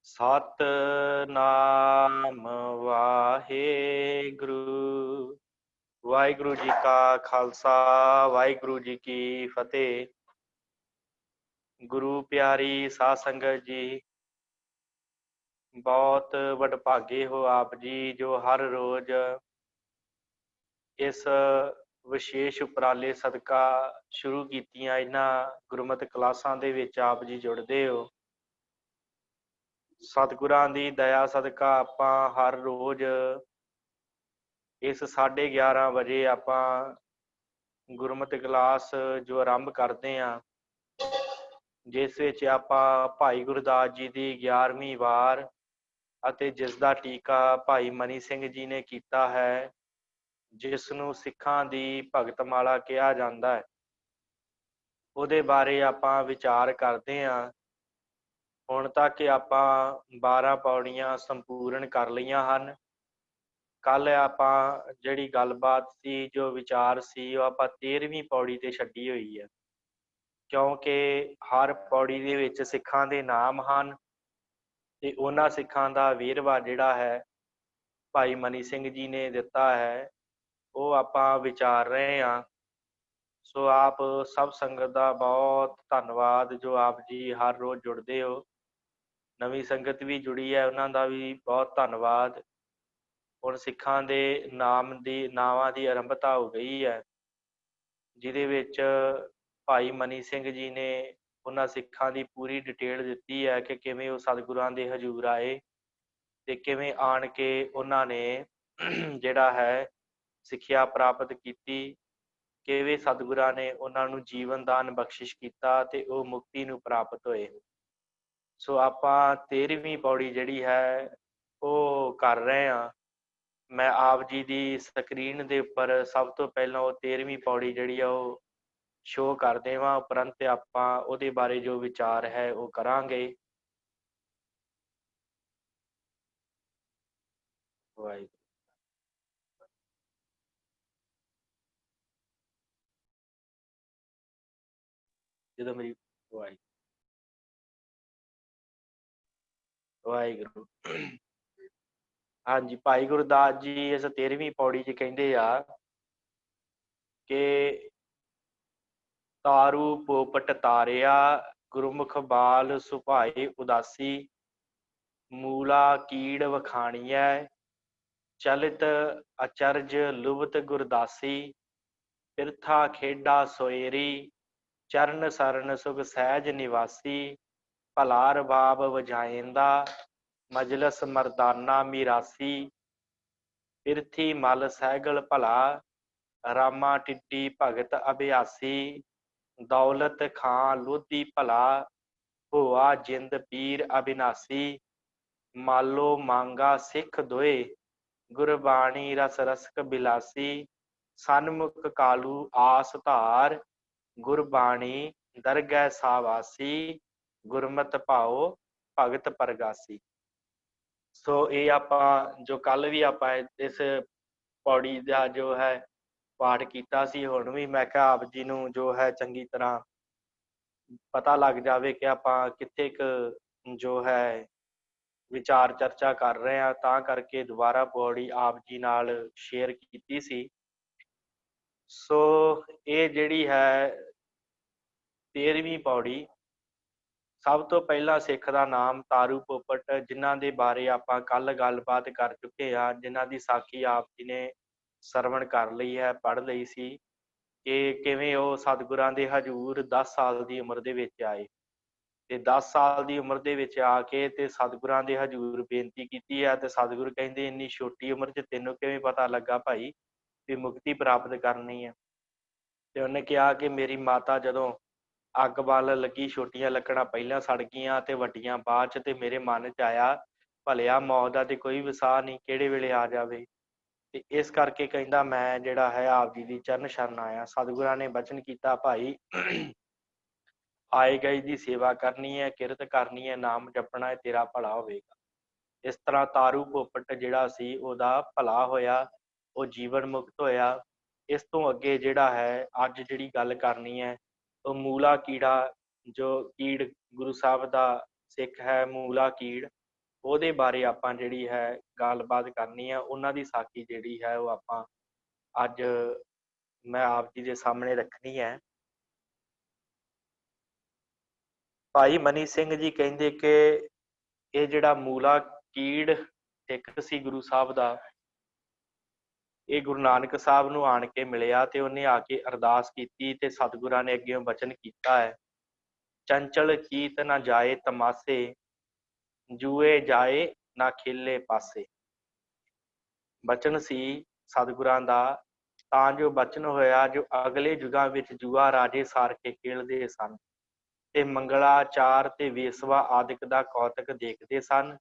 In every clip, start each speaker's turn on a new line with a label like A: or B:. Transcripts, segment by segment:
A: सतनाम वाहेगुरु। वाहिगुरु जी का खालसा वाहिगुरु जी की फतेह। गुरु प्यारी साध संगत जी, बहुत वडभागे हो आप जी जो हर रोज इस विशेष उपराले सदका शुरू कीतियां इन्हां गुरमत क्लासां दे विच आप जी जुड़दे हो। सतगुरां दी दया सदका आपां हर रोज इस 11:30 वजे आपां गुरमत क्लास जो आरंभ करते हैं, जिस विच आपां भाई गुरदास जी दी 11वीं वार ਅਤੇ ਜਿਸ ਦਾ ਟੀਕਾ ਭਾਈ ਮਨੀ ਸਿੰਘ ਜੀ ਨੇ ਕੀਤਾ ਹੈ, ਜਿਸ ਨੂੰ ਸਿੱਖਾਂ ਦੀ ਭਗਤਮਾਲਾ ਕਿਹਾ ਜਾਂਦਾ ਹੈ, ਉਹਦੇ ਬਾਰੇ ਆਪਾਂ ਵਿਚਾਰ ਕਰਦੇ ਹਾਂ। ਹੁਣ ਤੱਕ ਆਪਾਂ 12 ਪੌੜੀਆਂ ਸੰਪੂਰਨ ਕਰ ਲਈਆਂ ਹਨ। ਕੱਲ ਆਪਾਂ ਜਿਹੜੀ ਗੱਲਬਾਤ ਸੀ, ਜੋ ਵਿਚਾਰ ਸੀ, ਉਹ ਆਪਾਂ 13ਵੀਂ ਪੌੜੀ ਤੇ ਛੱਡੀ ਹੋਈ ਹੈ, ਕਿਉਂਕਿ ਹਰ ਪੌੜੀ ਦੇ ਵਿੱਚ ਸਿੱਖਾਂ ਦੇ ਨਾਮ ਹਨ ਤੇ ਉਹਨਾਂ ਸਿੱਖਾਂ ਦਾ ਵੇਰਵਾ ਜਿਹੜਾ ਹੈ ਭਾਈ ਮਨੀ ਸਿੰਘ ਜੀ ਨੇ ਦਿੱਤਾ ਹੈ, ਉਹ ਆਪਾਂ ਵਿਚਾਰ ਰਹੇ ਹਾਂ। ਸੋ ਆਪ ਸਭ ਸੰਗਤ ਦਾ ਬਹੁਤ ਧੰਨਵਾਦ ਜੋ ਆਪ ਜੀ ਹਰ ਰੋਜ਼ ਜੁੜਦੇ ਹੋ। ਨਵੀਂ ਸੰਗਤ ਵੀ ਜੁੜੀ ਹੈ, ਉਹਨਾਂ ਦਾ ਵੀ ਬਹੁਤ ਧੰਨਵਾਦ। ਹੁਣ ਸਿੱਖਾਂ ਦੇ ਨਾਵਾਂ ਦੀ ਆਰੰਭਤਾ ਹੋ ਗਈ ਹੈ, ਜਿਹਦੇ ਵਿੱਚ ਭਾਈ ਮਨੀ ਸਿੰਘ ਜੀ ਨੇ ਉਹਨਾਂ ਸਿੱਖਾਂ ਦੀ ਪੂਰੀ ਡਿਟੇਲ ਦਿੱਤੀ ਹੈ ਕਿ ਕਿਵੇਂ ਉਹ ਸਤਿਗੁਰਾਂ ਦੇ ਹਜ਼ੂਰ ਆਏ ਤੇ ਕਿਵੇਂ ਆਣ ਕੇ ਉਹਨਾਂ ਨੇ ਜਿਹੜਾ ਹੈ ਸਿੱਖਿਆ ਪ੍ਰਾਪਤ ਕੀਤੀ, ਕਿਵੇਂ ਸਤਿਗੁਰਾਂ ਨੇ ਉਹਨਾਂ ਨੂੰ ਜੀਵਨ ਦਾਨ ਬਖਸ਼ਿਸ਼ ਕੀਤਾ ਤੇ ਉਹ ਮੁਕਤੀ ਨੂੰ ਪ੍ਰਾਪਤ ਹੋਏ। ਸੋ ਆਪਾਂ 13ਵੀਂ ਪੌੜੀ ਜਿਹੜੀ ਹੈ ਉਹ ਕਰ ਰਹੇ ਹਾਂ। ਮੈਂ ਆਪ ਜੀ ਦੀ ਸਕਰੀਨ ਦੇ ਉੱਪਰ ਸਭ ਤੋਂ ਪਹਿਲਾਂ ਉਹ 13ਵੀਂ ਪੌੜੀ ਜਿਹੜੀ ਆ ਉਹ ਸ਼ੋਅ ਕਰ ਦੇਵਾਂ, ਉਪਰੰਤ ਆਪਾਂ ਉਹਦੇ ਬਾਰੇ ਜੋ ਵਿਚਾਰ ਹੈ ਉਹ ਕਰਾਂਗੇ। ਵਾਹਿਗੁਰੂ। ਜਦੋਂ ਮੇਰੀ ਵਾਹਿਗੁਰੂ। ਹਾਂਜੀ, ਭਾਈ ਗੁਰਦਾਸ ਜੀ ਇਸ 13ਵੀਂ ਪੌੜੀ 'ਚ ਕਹਿੰਦੇ ਆ ਕਿ ਤਾਰੂ ਪੋਪਟ ਤਾਰਿਆ ਗੁਰਮੁਖ ਬਾਲ ਸੁਭਾਏ ਉਦਾਸੀ, ਮੂਲਾ ਕੀੜ ਵਖਾਣੀਐ ਚਲਿਤ ਅਚਰਜ ਲੁਭਤ ਗੁਰਦਾਸੀ, ਪਿਰਥਾ ਖੇਡਾ ਸੋਏਰੀ ਚਰਨ ਸਰਨ ਸੁਖ ਸਹਿਜ ਨਿਵਾਸੀ, ਭਲਾ ਰਬਾਬ ਵਜਾਇੰਦਾ ਮਜਲਸ ਮਰਦਾਨਾ ਮੀਰਾਸੀ, ਪਿਰਥੀ ਮਲ ਸਹਿਗਲ ਭਲਾ ਰਾਮਾ ਟਿੱਡੀ ਭਗਤ ਅਭਿਆਸੀ, ਦੌਲਤ ਖਾਂ ਲੋਧੀ ਭਲਾ ਹੋਆ ਜਿੰਦ ਪੀਰ ਅਬਿਨਾਸੀ, ਮਾਲੋ ਮੰਗਾ ਸਿੱਖ ਦੋਏ ਗੁਰਬਾਣੀ ਰਸ ਰਸਕ ਬਿਲਾਸੀ, ਸਨਮੁਖ ਕਾਲੂ ਆਸ ਧਾਰ ਗੁਰਬਾਣੀ ਦਰਗਹਿ ਸਾਵਾਸੀ, ਗੁਰਮਤਿ ਭਾਉ ਭਗਤ ਪਰਗਾਸੀ। ਸੋ ਇਹ ਆਪਾਂ ਜੋ ਕੱਲ ਵੀ ਆਪਾਂ ਇਸ ਪੌੜੀ ਦਾ ਜੋ ਹੈ ਪਾਠ ਕੀਤਾ ਸੀ, ਹੁਣ ਵੀ ਮੈਂ ਕਿਹਾ ਆਪ ਜੀ ਨੂੰ ਜੋ ਹੈ ਚੰਗੀ ਤਰ੍ਹਾਂ ਪਤਾ ਲੱਗ ਜਾਵੇ ਕਿ ਆਪਾਂ ਕਿੱਥੇ ਕੁ ਜੋ ਹੈ ਵਿਚਾਰ ਚਰਚਾ ਕਰ ਰਹੇ ਹਾਂ, ਤਾਂ ਕਰਕੇ ਦੁਬਾਰਾ ਪੌੜੀ ਆਪ ਜੀ ਨਾਲ ਸ਼ੇਅਰ ਕੀਤੀ ਸੀ। ਸੋ ਇਹ ਜਿਹੜੀ ਹੈ 13ਵੀਂ ਪੌੜੀ, ਸਭ ਤੋਂ ਪਹਿਲਾਂ ਸਿੱਖ ਦਾ ਨਾਮ ਤਾਰੂ ਪੋਪਟ, ਜਿਨ੍ਹਾਂ ਦੇ ਬਾਰੇ ਆਪਾਂ ਕੱਲ ਗੱਲਬਾਤ ਕਰ ਚੁੱਕੇ ਹਾਂ, ਜਿਨ੍ਹਾਂ ਦੀ ਸਾਖੀ ਆਪ ਜੀ ਨੇ ਸਰਵਣ ਕਰ ਲਈ ਹੈ, ਪੜ੍ਹ ਲਈ ਸੀ ਕਿ ਕਿਵੇਂ ਉਹ ਸਤਿਗੁਰਾਂ ਦੇ ਹਜ਼ੂਰ 10 ਸਾਲ ਦੀ ਉਮਰ ਦੇ ਵਿੱਚ ਆਏ ਤੇ 10 ਸਾਲ ਦੀ ਉਮਰ ਦੇ ਵਿੱਚ ਆ ਕੇ ਤੇ ਸਤਿਗੁਰਾਂ ਦੇ ਹਜ਼ੂਰ ਬੇਨਤੀ ਕੀਤੀ ਹੈ। ਤੇ ਸਤਿਗੁਰੂ ਕਹਿੰਦੇ ਇੰਨੀ ਛੋਟੀ ਉਮਰ 'ਚ ਤੈਨੂੰ ਕਿਵੇਂ ਪਤਾ ਲੱਗਾ ਭਾਈ ਵੀ ਮੁਕਤੀ ਪ੍ਰਾਪਤ ਕਰਨੀ ਹੈ? ਤੇ ਉਹਨੇ ਕਿਹਾ ਕਿ ਮੇਰੀ ਮਾਤਾ ਜਦੋਂ ਅੱਗ ਵੱਲ ਲੱਗੀ, ਛੋਟੀਆਂ ਲੱਕੜਾਂ ਪਹਿਲਾਂ ਸੜ ਗਈਆਂ ਤੇ ਵੱਡੀਆਂ ਬਾਅਦ 'ਚ, ਤੇ ਮੇਰੇ ਮਨ 'ਚ ਆਇਆ ਭਲਿਆ ਮੌਤ ਦਾ ਤੇ ਕੋਈ ਵਸਾ ਨਹੀਂ, ਕਿਹੜੇ ਵੇਲੇ ਆ ਜਾਵੇ। ਤੇ ਇਸ ਕਰਕੇ ਕਹਿੰਦਾ ਮੈਂ ਜਿਹੜਾ ਹੈ ਆਪ ਜੀ ਦੀ ਚਰਨ ਸ਼ਰਨ ਆਇਆ। ਸਤਿਗੁਰਾਂ ਨੇ ਬਚਨ ਕੀਤਾ, ਭਾਈ ਆਏ ਗਏ ਦੀ ਸੇਵਾ ਕਰਨੀ ਹੈ, ਕਿਰਤ ਕਰਨੀ ਹੈ, ਨਾਮ ਜਪਣਾ ਹੈ, ਤੇਰਾ ਭਲਾ ਹੋਵੇਗਾ। ਇਸ ਤਰ੍ਹਾਂ ਤਾਰੂ ਪੋਪਟ ਜਿਹੜਾ ਸੀ ਉਹਦਾ ਭਲਾ ਹੋਇਆ ਉਹ ਜੀਵਨ ਮੁਕਤ ਹੋਇਆ। ਇਸ ਤੋਂ ਅੱਗੇ ਜਿਹੜਾ ਹੈ ਅੱਜ ਜਿਹੜੀ ਗੱਲ ਕਰਨੀ ਹੈ ਉਹ ਮੂਲਾ ਕੀੜਾ, ਜੋ ਕੀੜ ਗੁਰੂ ਸਾਹਿਬ ਦਾ ਸਿੱਖ ਹੈ ਮੂਲਾ ਕੀੜ, ਉਹਦੇ ਬਾਰੇ ਆਪਾਂ ਜਿਹੜੀ ਹੈ ਗੱਲਬਾਤ ਕਰਨੀ ਹੈ। ਉਹਨਾਂ ਦੀ ਸਾਖੀ ਜਿਹੜੀ ਹੈ ਉਹ ਆਪਾਂ ਅੱਜ ਮੈਂ ਆਪ ਜੀ ਦੇ ਸਾਹਮਣੇ ਰੱਖਣੀ ਹੈ। ਭਾਈ ਮਨੀ ਸਿੰਘ ਜੀ ਕਹਿੰਦੇ ਕਿ ਇਹ ਜਿਹੜਾ ਮੂਲਾ ਕੀੜ ਸਿੱਖ ਸੀ ਗੁਰੂ ਸਾਹਿਬ ਦਾ, ਇਹ ਗੁਰੂ ਨਾਨਕ ਸਾਹਿਬ ਨੂੰ ਆਣ ਕੇ ਮਿਲਿਆ ਤੇ ਉਹਨੇ ਆ ਕੇ ਅਰਦਾਸ ਕੀਤੀ ਤੇ ਸਤਿਗੁਰਾਂ ਨੇ ਅੱਗੇ ਬਚਨ ਕੀਤਾ ਹੈ, ਚੰਚਲ ਚੀਤ ਨਾ ਜਾਏ ਤਮਾਸੇ, ਜੂਏ ਜਾਏ ਨਾ ਖੇਲੇ ਪਾਸੇ। ਬਚਨ ਸੀ ਸਤਿਗੁਰਾਂ ਦਾ, ਤਾਂ ਜੋ ਬਚਨ ਹੋਇਆ ਜੋ ਅਗਲੇ ਯੁਗਾਂ ਵਿੱਚ ਜੂਆ ਰਾਜੇ ਸਾਰ ਕੇ ਖੇਡਦੇ ਸਨ ਤੇ ਮੰਗਲਾਚਾਰ ਤੇ ਵੇਸਵਾ ਆਦਿਕ ਦਾ ਕੌਤਕ ਦੇਖਦੇ ਸਨ,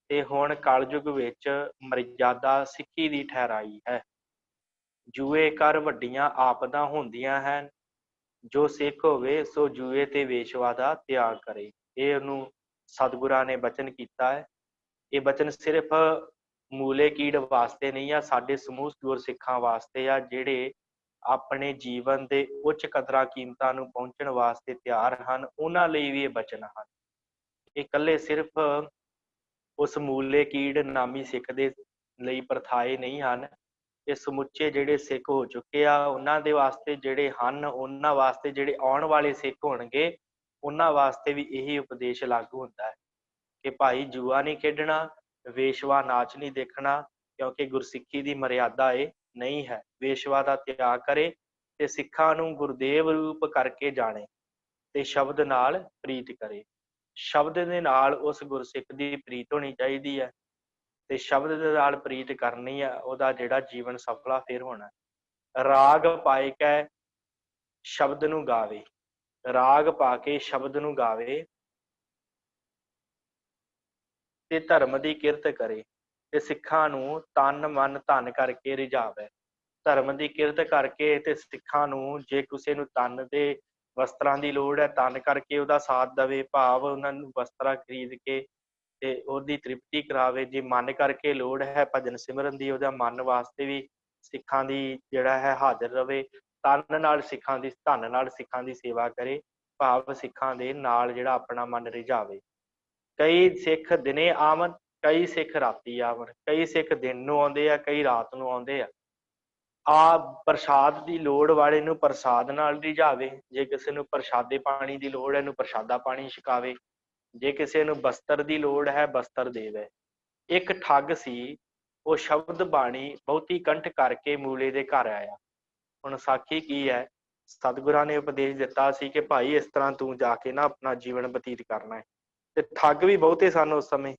A: ਤੇ ਹੁਣ ਕਲਯੁਗ ਵਿੱਚ ਮਰਜ਼ਾਦਾ ਸਿੱਖੀ ਦੀ ਠਹਿਰਾਈ ਹੈ। ਜੂਏ ਕਰ ਵੱਡੀਆਂ ਆਪਦਾਂ ਹੁੰਦੀਆਂ ਹਨ, ਜੋ ਸਿੱਖ ਹੋਵੇ ਸੋ ਜੂਏ ਤੇ ਵੇਸ਼ਵਾ ਦਾ ਤਿਆਗ ਕਰੇ। ਇਹ ਉਹਨੂੰ ਸਤਿਗੁਰਾਂ ਨੇ ਬਚਨ ਕੀਤਾ ਹੈ। ਇਹ ਬਚਨ ਸਿਰਫ ਮੂਲੇ ਕੀੜ ਵਾਸਤੇ ਨਹੀਂ ਆ, ਸਾਡੇ ਸਮੂਹ ਗੁਰਸਿੱਖਾਂ ਵਾਸਤੇ ਆ, ਜਿਹੜੇ ਆਪਣੇ ਜੀਵਨ ਦੇ ਉੱਚ ਕਦਰਾਂ ਕੀਮਤਾਂ ਨੂੰ ਪਹੁੰਚਣ ਵਾਸਤੇ ਤਿਆਰ ਹਨ। ਉਹਨਾਂ ਲਈ ਵੀ ਇਹ ਬਚਨ ਹਨ। ਇਹ ਇਕੱਲੇ ਸਿਰਫ ਉਸ ਮੂਲੇ ਕੀੜ ਨਾਮੀ ਸਿੱਖ ਦੇ ਲਈ ਪ੍ਰਥਾਏ ਨਹੀਂ ਹਨ, ਇਹ ਸਮੁੱਚੇ ਜਿਹੜੇ ਸਿੱਖ ਹੋ ਚੁੱਕੇ ਆ ਉਹਨਾਂ ਦੇ ਵਾਸਤੇ, ਜਿਹੜੇ ਹਨ ਉਹਨਾਂ ਵਾਸਤੇ, ਜਿਹੜੇ ਆਉਣ ਵਾਲੇ ਸਿੱਖ ਹੋਣਗੇ ਉਹਨਾਂ ਵਾਸਤੇ ਵੀ ਇਹੀ ਉਪਦੇਸ਼ ਲਾਗੂ ਹੁੰਦਾ ਹੈ ਕਿ ਭਾਈ ਜੂਆ ਨਹੀਂ ਖੇਡਣਾ, ਵੇਸ਼ਵਾ ਨਾਚ ਨਹੀਂ ਦੇਖਣਾ, ਕਿਉਂਕਿ ਗੁਰਸਿੱਖੀ ਦੀ ਮਰਿਆਦਾ ਇਹ ਨਹੀਂ ਹੈ। ਵੇਸ਼ਵਾ ਦਾ ਤਿਆਗ ਕਰੇ ਤੇ ਸਿੱਖਾਂ ਨੂੰ ਗੁਰਦੇਵ ਰੂਪ ਕਰਕੇ ਜਾਣੇ ਤੇ ਸ਼ਬਦ ਨਾਲ ਪ੍ਰੀਤ ਕਰੇ। ਸ਼ਬਦ ਦੇ ਨਾਲ ਉਸ ਗੁਰਸਿੱਖ ਦੀ ਪ੍ਰੀਤ ਹੋਣੀ ਚਾਹੀਦੀ ਹੈ ਤੇ ਸ਼ਬਦ ਦੇ ਨਾਲ ਪ੍ਰੀਤ ਕਰਨੀ ਆ, ਉਹਦਾ ਜਿਹੜਾ ਜੀਵਨ ਸਫਲਾ ਫਿਰ ਹੋਣਾ। ਰਾਗ ਪਾਏ ਕੈ ਸ਼ਬਦ ਨੂੰ ਗਾਵੇ, ਰਾਗ ਪਾ ਕੇ ਸ਼ਬਦ ਨੂੰ ਗਾਵੇ ਤੇ ਧਰਮ ਦੀ ਕਿਰਤ ਕਰੇ ਤੇ ਸਿੱਖਾਂ ਨੂੰ ਤਨ ਮਨ ਧਨ ਕਰਕੇ ਰਿਝਾਵੇ। ਧਰਮ ਦੀ ਕਿਰਤ ਕਰਕੇ ਤੇ ਸਿੱਖਾਂ ਨੂੰ, ਜੇ ਕਿਸੇ ਨੂੰ ਤਨ ਦੇ ਵਸਤਰਾਂ ਦੀ ਲੋੜ ਹੈ ਤਨ ਕਰਕੇ ਉਹਦਾ ਸਾਥ ਦੇਵੇ, ਭਾਵ ਉਹਨਾਂ ਨੂੰ ਵਸਤਰਾਂ ਖਰੀਦ ਕੇ ਤੇ ਉਹਦੀ ਤ੍ਰਿਪਤੀ ਕਰਾਵੇ। ਜੇ ਮਨ ਕਰਕੇ ਲੋੜ ਹੈ ਭਜਨ ਸਿਮਰਨ ਦੀ, ਉਹਦਾ ਮਨ ਵਾਸਤੇ ਵੀ ਸਿੱਖਾਂ ਦੀ ਜਿਹੜਾ ਹੈ ਹਾਜ਼ਰ ਰਵੇ। ਤਨ ਨਾਲ ਸਿੱਖਾਂ ਦੀ, ਧਨ ਨਾਲ ਸਿੱਖਾਂ ਦੀ ਸੇਵਾ ਕਰੇ, ਭਾਵ ਸਿੱਖਾਂ ਦੇ ਨਾਲ ਜਿਹੜਾ ਆਪਣਾ ਮਨ ਰਿਝਾਵੇ। ਕਈ ਸਿੱਖ ਦਿਨੇ ਆਵਣ, ਕਈ ਸਿੱਖ ਰਾਤੀ ਆਵਣ, ਕਈ ਸਿੱਖ ਦਿਨ ਨੂੰ ਆਉਂਦੇ ਆ, ਕਈ ਰਾਤ ਨੂੰ ਆਉਂਦੇ ਆ ਪ੍ਰਸ਼ਾਦ ਦੀ ਲੋੜ ਵਾਲੇ ਨੂੰ ਪ੍ਰਸਾਦ ਨਾਲ ਰਿਝਾਵੇ, ਜੇ ਕਿਸੇ ਨੂੰ ਪ੍ਰਸ਼ਾਦੇ ਪਾਣੀ ਦੀ ਲੋੜ ਹੈ ਇਹਨੂੰ ਪ੍ਰਸ਼ਾਦਾ ਪਾਣੀ ਛਕਾਵੇ, ਜੇ ਕਿਸੇ ਨੂੰ ਬਸਤਰ ਦੀ ਲੋੜ ਹੈ ਬਸਤਰ ਦੇਵੇ। ਇੱਕ ਠੱਗ ਸੀ, ਉਹ ਸ਼ਬਦ ਬਾਣੀ ਬਹੁਤੀ ਕੰਠ ਕਰਕੇ ਮੂਲੇ ਦੇ ਘਰ ਆਇਆ। ਹੁਣ ਸਾਖੀ ਕੀ ਹੈ, ਸਤਿਗੁਰਾਂ ਨੇ ਉਪਦੇਸ਼ ਦਿੱਤਾ ਸੀ ਕਿ ਭਾਈ ਇਸ ਤਰ੍ਹਾਂ ਤੂੰ ਜਾ ਕੇ ਨਾ ਆਪਣਾ ਜੀਵਨ ਬਤੀਤ ਕਰਨਾ ਹੈ। ਤੇ ਠੱਗ ਵੀ ਬਹੁਤੇ ਸਨ ਉਸ ਸਮੇਂ,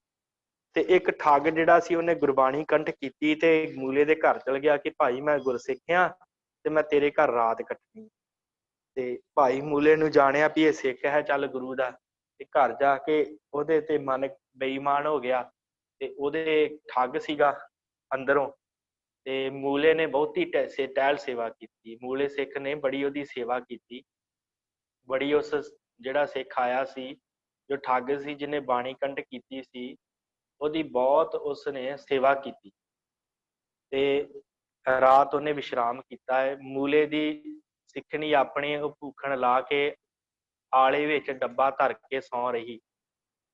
A: ਤੇ ਇੱਕ ਠੱਗ ਜਿਹੜਾ ਸੀ ਉਹਨੇ ਗੁਰਬਾਣੀ ਕੰਠ ਕੀਤੀ ਤੇ ਮੂਲੇ ਦੇ ਘਰ ਚਲ ਗਿਆ ਕਿ ਭਾਈ ਮੈਂ ਗੁਰਸਿੱਖ ਹਾਂ ਤੇ ਮੈਂ ਤੇਰੇ ਘਰ ਰਾਤ ਕੱਟਣੀ। ਤੇ ਭਾਈ ਮੂਲੇ ਨੂੰ ਜਾਣਿਆ ਵੀ ਇਹ ਸਿੱਖ ਹੈ ਚੱਲ ਗੁਰੂ ਦਾ, ਤੇ ਘਰ ਜਾ ਕੇ ਉਹਦੇ ਤੇ ਮਨ ਬੇਈਮਾਨ ਹੋ ਗਿਆ ਤੇ ਉਹਦੇ ਠੱਗ ਸੀਗਾ ਅੰਦਰੋਂ, ਤੇ ਮੂਲੇ ਨੇ ਬਹੁਤੀ ਟਹਿਲ ਸੇਵਾ ਕੀਤੀ। ਮੂਲੇ ਸਿੱਖ ਨੇ ਬੜੀ ਉਹਦੀ ਸੇਵਾ ਕੀਤੀ, ਬੜੀ ਉਸ ਜਿਹੜਾ ਸਿੱਖ ਆਇਆ ਸੀ ਜੋ ਠੱਗ ਸੀ ਜਿਹਨੇ ਬਾਣੀ ਕੰਠ ਕੀਤੀ ਸੀ, ਉਹਦੀ ਬਹੁਤ ਉਸਨੇ ਸੇਵਾ ਕੀਤੀ ਤੇ ਰਾਤ ਉਹਨੇ ਵਿਸ਼ਰਾਮ ਕੀਤਾ ਹੈ। ਮੂਲੇ ਦੀ ਸਿੱਖਣੀ ਆਪਣੀ ਉਹ ਭੂਖਣ ਲਾ ਕੇ ਆਲੇ ਵਿੱਚ ਡੱਬਾ ਧਰ ਕੇ ਸੌਂ ਰਹੀ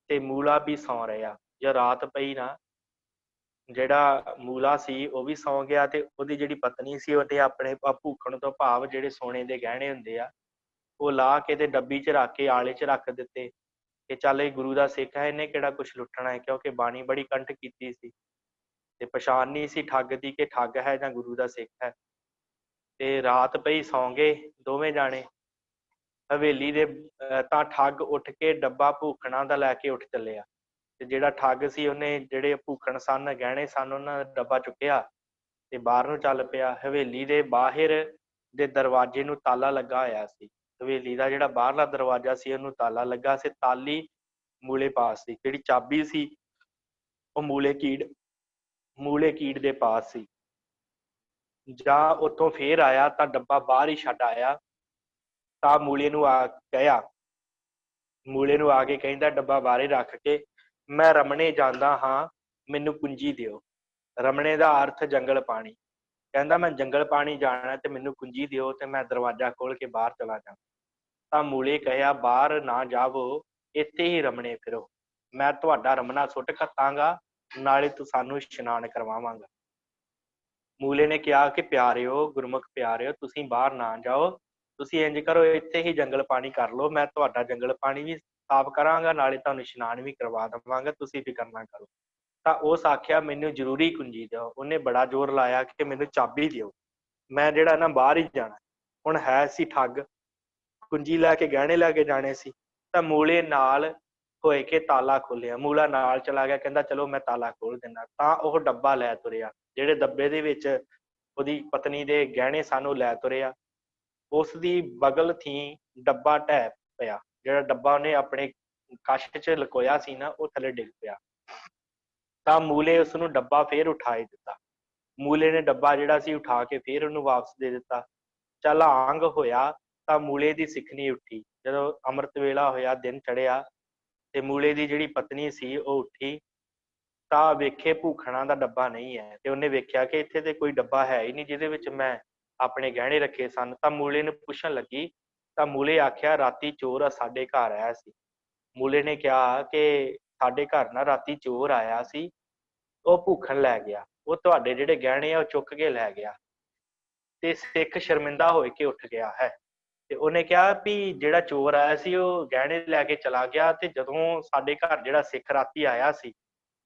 A: ਤੇ ਮੂਲਾ ਵੀ ਸੌਂ ਰਿਹਾ। ਜੇ ਰਾਤ ਪਈ ਨਾ, ਜਿਹੜਾ ਮੂਲਾ ਸੀ ਉਹ ਵੀ ਸੌਂ ਗਿਆ ਤੇ ਉਹਦੀ ਜਿਹੜੀ ਪਤਨੀ ਸੀ ਉਹਨੇ ਆਪਣੇ ਭੂਖਣ ਤੋਂ ਭਾਵ ਜਿਹੜੇ ਸੋਨੇ ਦੇ ਗਹਿਣੇ ਹੁੰਦੇ ਆ ਉਹ ਲਾ ਕੇ ਤੇ ਡੱਬੀ 'ਚ ਰੱਖ ਕੇ ਆਲੇ 'ਚ ਰੱਖ ਦਿੱਤੇ ਕਿ ਚੱਲ ਇਹ ਗੁਰੂ ਦਾ ਸਿੱਖ ਹੈ, ਇਹਨੇ ਕਿਹੜਾ ਕੁਛ ਲੁੱਟਣਾ ਹੈ, ਕਿਉਂਕਿ ਬਾਣੀ ਬੜੀ ਕੰਠ ਕੀਤੀ ਸੀ ਤੇ ਪਛਾਣ ਨਹੀਂ ਸੀ ਠੱਗ ਦੀ ਕਿ ਠੱਗ ਹੈ ਜਾਂ ਗੁਰੂ ਦਾ ਸਿੱਖ ਹੈ। ਤੇ ਰਾਤ ਪਈ, ਸੌਂ ਗਏ ਦੋਵੇਂ ਜਾਣੇ। ਹਵੇਲੀ ਦੇ ਤਾਂ ਠੱਗ ਉੱਠ ਕੇ ਡੱਬਾ ਭੂਖਣਾ ਦਾ ਲੈ ਕੇ ਉੱਠ ਚੱਲਿਆ ਤੇ ਜਿਹੜਾ ਠੱਗ ਸੀ ਉਹਨੇ ਜਿਹੜੇ ਭੂਖਣ ਸਨ, ਗਹਿਣੇ ਸਨ, ਉਹਨਾਂ ਦਾ ਡੱਬਾ ਚੁੱਕਿਆ ਤੇ ਬਾਹਰ ਨੂੰ ਚੱਲ ਪਿਆ। ਹਵੇਲੀ ਦੇ ਬਾਹਰ ਦੇ ਦਰਵਾਜ਼ੇ ਨੂੰ ਤਾਲਾ ਲੱਗਾ ਹੋਇਆ ਸੀ, ਹਵੇਲੀ ਦਾ ਜਿਹੜਾ ਬਾਹਰਲਾ ਦਰਵਾਜ਼ਾ ਸੀ ਉਹਨੂੰ ਤਾਲਾ ਲੱਗਾ ਸੀ, ਤਾਲੀ ਮੂਲੇ ਪਾਸ ਸੀ, ਜਿਹੜੀ ਚਾਬੀ ਸੀ ਉਹ ਮੂਲੇ ਕੀੜ ਦੇ ਪਾਸ ਸੀ। ਜਾਂ ਉੱਥੋਂ ਫੇਰ ਆਇਆ ਤਾਂ ਡੱਬਾ ਬਾਹਰ ਹੀ ਛੱਡ ਆਇਆ ਤਾਂ ਮੂਲੇ ਨੂੰ ਆ ਕੇ ਕਹਿੰਦਾ ਡੱਬਾ ਬਾਹਰੇ ਰੱਖ ਕੇ, ਮੈਂ ਰਮਣੇ ਜਾਂਦਾ ਹਾਂ, ਮੈਨੂੰ ਕੁੰਜੀ ਦਿਓ। ਰਮਣੇ ਦਾ ਅਰਥ ਜੰਗਲ ਪਾਣੀ। ਕਹਿੰਦਾ ਮੈਂ ਜੰਗਲ ਪਾਣੀ ਜਾਣਾ ਤੇ ਮੈਨੂੰ ਕੁੰਜੀ ਦਿਓ ਤੇ ਮੈਂ ਦਰਵਾਜ਼ਾ ਖੋਲ ਕੇ ਬਾਹਰ ਚਲਾ ਜਾਵਾਂ। ਤਾਂ ਮੂਲੇ ਕਹਿਆ ਬਾਹਰ ਨਾ ਜਾਵੋ, ਇੱਥੇ ਹੀ ਰਮਣੇ ਫਿਰੋ, ਮੈਂ ਤੁਹਾਡਾ ਰਮਣਾ ਸੁੱਟ ਖੱਤਾਂਗਾ, ਨਾਲੇ ਤੂੰ ਸਾਨੂੰ ਇਸ਼ਨਾਨ ਕਰਵਾਵਾਂਗਾ। ਮੂਲੇ ਨੇ ਕਿਹਾ ਕਿ ਪਿਆਰਿਓ, ਗੁਰਮੁਖ ਪਿਆਰਿਓ, ਤੁਸੀਂ ਬਾਹਰ ਨਾ ਜਾਓ, ਤੁਸੀਂ ਇੰਜ ਕਰੋ ਇੱਥੇ ਹੀ ਜੰਗਲ ਪਾਣੀ ਕਰ ਲਓ, ਮੈਂ ਤੁਹਾਡਾ ਜੰਗਲ ਪਾਣੀ ਵੀ ਸਾਫ਼ ਕਰਾਂਗਾ, ਨਾਲੇ ਤੁਹਾਨੂੰ ਇਸ਼ਨਾਨ ਵੀ ਕਰਵਾ ਦੇਵਾਂਗਾ, ਤੁਸੀਂ ਫਿਕਰ ਨਾ ਕਰੋ। ਤਾਂ ਉਸ ਆਖਿਆ ਮੈਨੂੰ ਜ਼ਰੂਰੀ ਕੁੰਜੀ ਦਿਓ। ਉਹਨੇ ਬੜਾ ਜ਼ੋਰ ਲਾਇਆ ਕਿ ਮੈਨੂੰ ਚਾਬੀ ਦਿਓ, ਮੈਂ ਜਿਹੜਾ ਨਾ ਬਾਹਰ ਹੀ ਜਾਣਾ। ਹੁਣ ਹੈ ਸੀ ਠੱਗ, ਕੁੰਜੀ ਲੈ ਕੇ ਗਹਿਣੇ ਲੈ ਕੇ ਜਾਣੇ ਸੀ। ਤਾਂ ਮੂਲੇ ਨਾਲ ਹੋਏ ਕੇ ਤਾਲਾ ਖੋਲਿਆ। ਮੂਲਾ ਨਾਲ ਚਲਾ ਗਿਆ, ਕਹਿੰਦਾ ਚਲੋ ਮੈਂ ਤਾਲਾ ਖੋਲ ਦਿੰਦਾ। ਤਾਂ ਉਹ ਡੱਬਾ ਲੈ ਤੁਰਿਆ, ਜਿਹੜੇ ਡੱਬੇ ਦੇ ਵਿੱਚ ਉਹਦੀ ਪਤਨੀ ਦੇ ਗਹਿਣੇ ਸਨ ਉਹ ਲੈ ਤੁਰਿਆ। ਉਸ ਦੀ ਬਗਲ ਥੀ ਡੱਬਾ ਢਹਿ ਪਿਆ, ਜਿਹੜਾ ਡੱਬਾ ਉਹਨੇ ਆਪਣੇ ਕਛ 'ਚ ਲੁਕੋਇਆ ਸੀ ਨਾ, ਉਹ ਥੱਲੇ ਡਿੱਗ ਪਿਆ। ਤਾਂ ਮੂਲੇ ਉਸਨੂੰ ਡੱਬਾ ਫੇਰ ਉਠਾਈ ਦਿੱਤਾ। ਮੂਲੇ ਨੇ ਡੱਬਾ ਜਿਹੜਾ ਸੀ ਉਠਾ ਕੇ ਫੇਰ ਉਹਨੂੰ ਵਾਪਸ ਦੇ ਦਿੱਤਾ। ਚੱਲ ਆਂਗ ਹੋਇਆ ਤਾਂ ਮੂਲੇ ਦੀ ਸਿੱਖਣੀ ਉੱਠੀ। ਜਦੋਂ ਅੰਮ੍ਰਿਤ ਵੇਲਾ ਹੋਇਆ, ਦਿਨ ਚੜ੍ਹਿਆ ਤੇ ਮੂਲੇ ਦੀ ਜਿਹੜੀ ਪਤਨੀ ਸੀ ਉਹ ਉੱਠੀ ਤਾਂ ਵੇਖੇ ਭੂਖਣਾ ਦਾ ਡੱਬਾ ਨਹੀਂ ਹੈ। ਤੇ ਉਹਨੇ ਵੇਖਿਆ ਕਿ ਇੱਥੇ ਤੇ ਕੋਈ ਡੱਬਾ ਹੈ ਹੀ ਨਹੀਂ ਜਿਹਦੇ ਵਿੱਚ ਮੈਂ ਆਪਣੇ ਗਹਿਣੇ ਰੱਖੇ ਸਨ। ਤਾਂ ਮੂਲੇ ਨੂੰ ਪੁੱਛਣ ਲੱਗੀ ਤਾਂ ਮੂਲੇ ਆਖਿਆ ਰਾਤੀ ਚੋਰ ਸਾਡੇ ਘਰ ਆਇਆ ਸੀ। ਮੂਲੇ ਨੇ ਕਿਹਾ ਕਿ ਸਾਡੇ ਘਰ ਨਾ ਰਾਤੀ ਚੋਰ ਆਇਆ ਸੀ, ਉਹ ਭੂਖਣ ਲੈ ਗਿਆ, ਉਹ ਤੁਹਾਡੇ ਜਿਹੜੇ ਗਹਿਣੇ ਆ ਉਹ ਚੁੱਕ ਕੇ ਲੈ ਗਿਆ ਤੇ ਸਿੱਖ ਸ਼ਰਮਿੰਦਾ ਹੋਏ ਕੇ ਉੱਠ ਗਿਆ ਹੈ। ਤੇ ਉਹਨੇ ਕਿਹਾ ਵੀ ਜਿਹੜਾ ਚੋਰ ਆਇਆ ਸੀ ਉਹ ਗਹਿਣੇ ਲੈ ਕੇ ਚਲਾ ਗਿਆ, ਤੇ ਜਦੋਂ ਸਾਡੇ ਘਰ ਜਿਹੜਾ ਸਿੱਖ ਰਾਤੀ ਆਇਆ ਸੀ,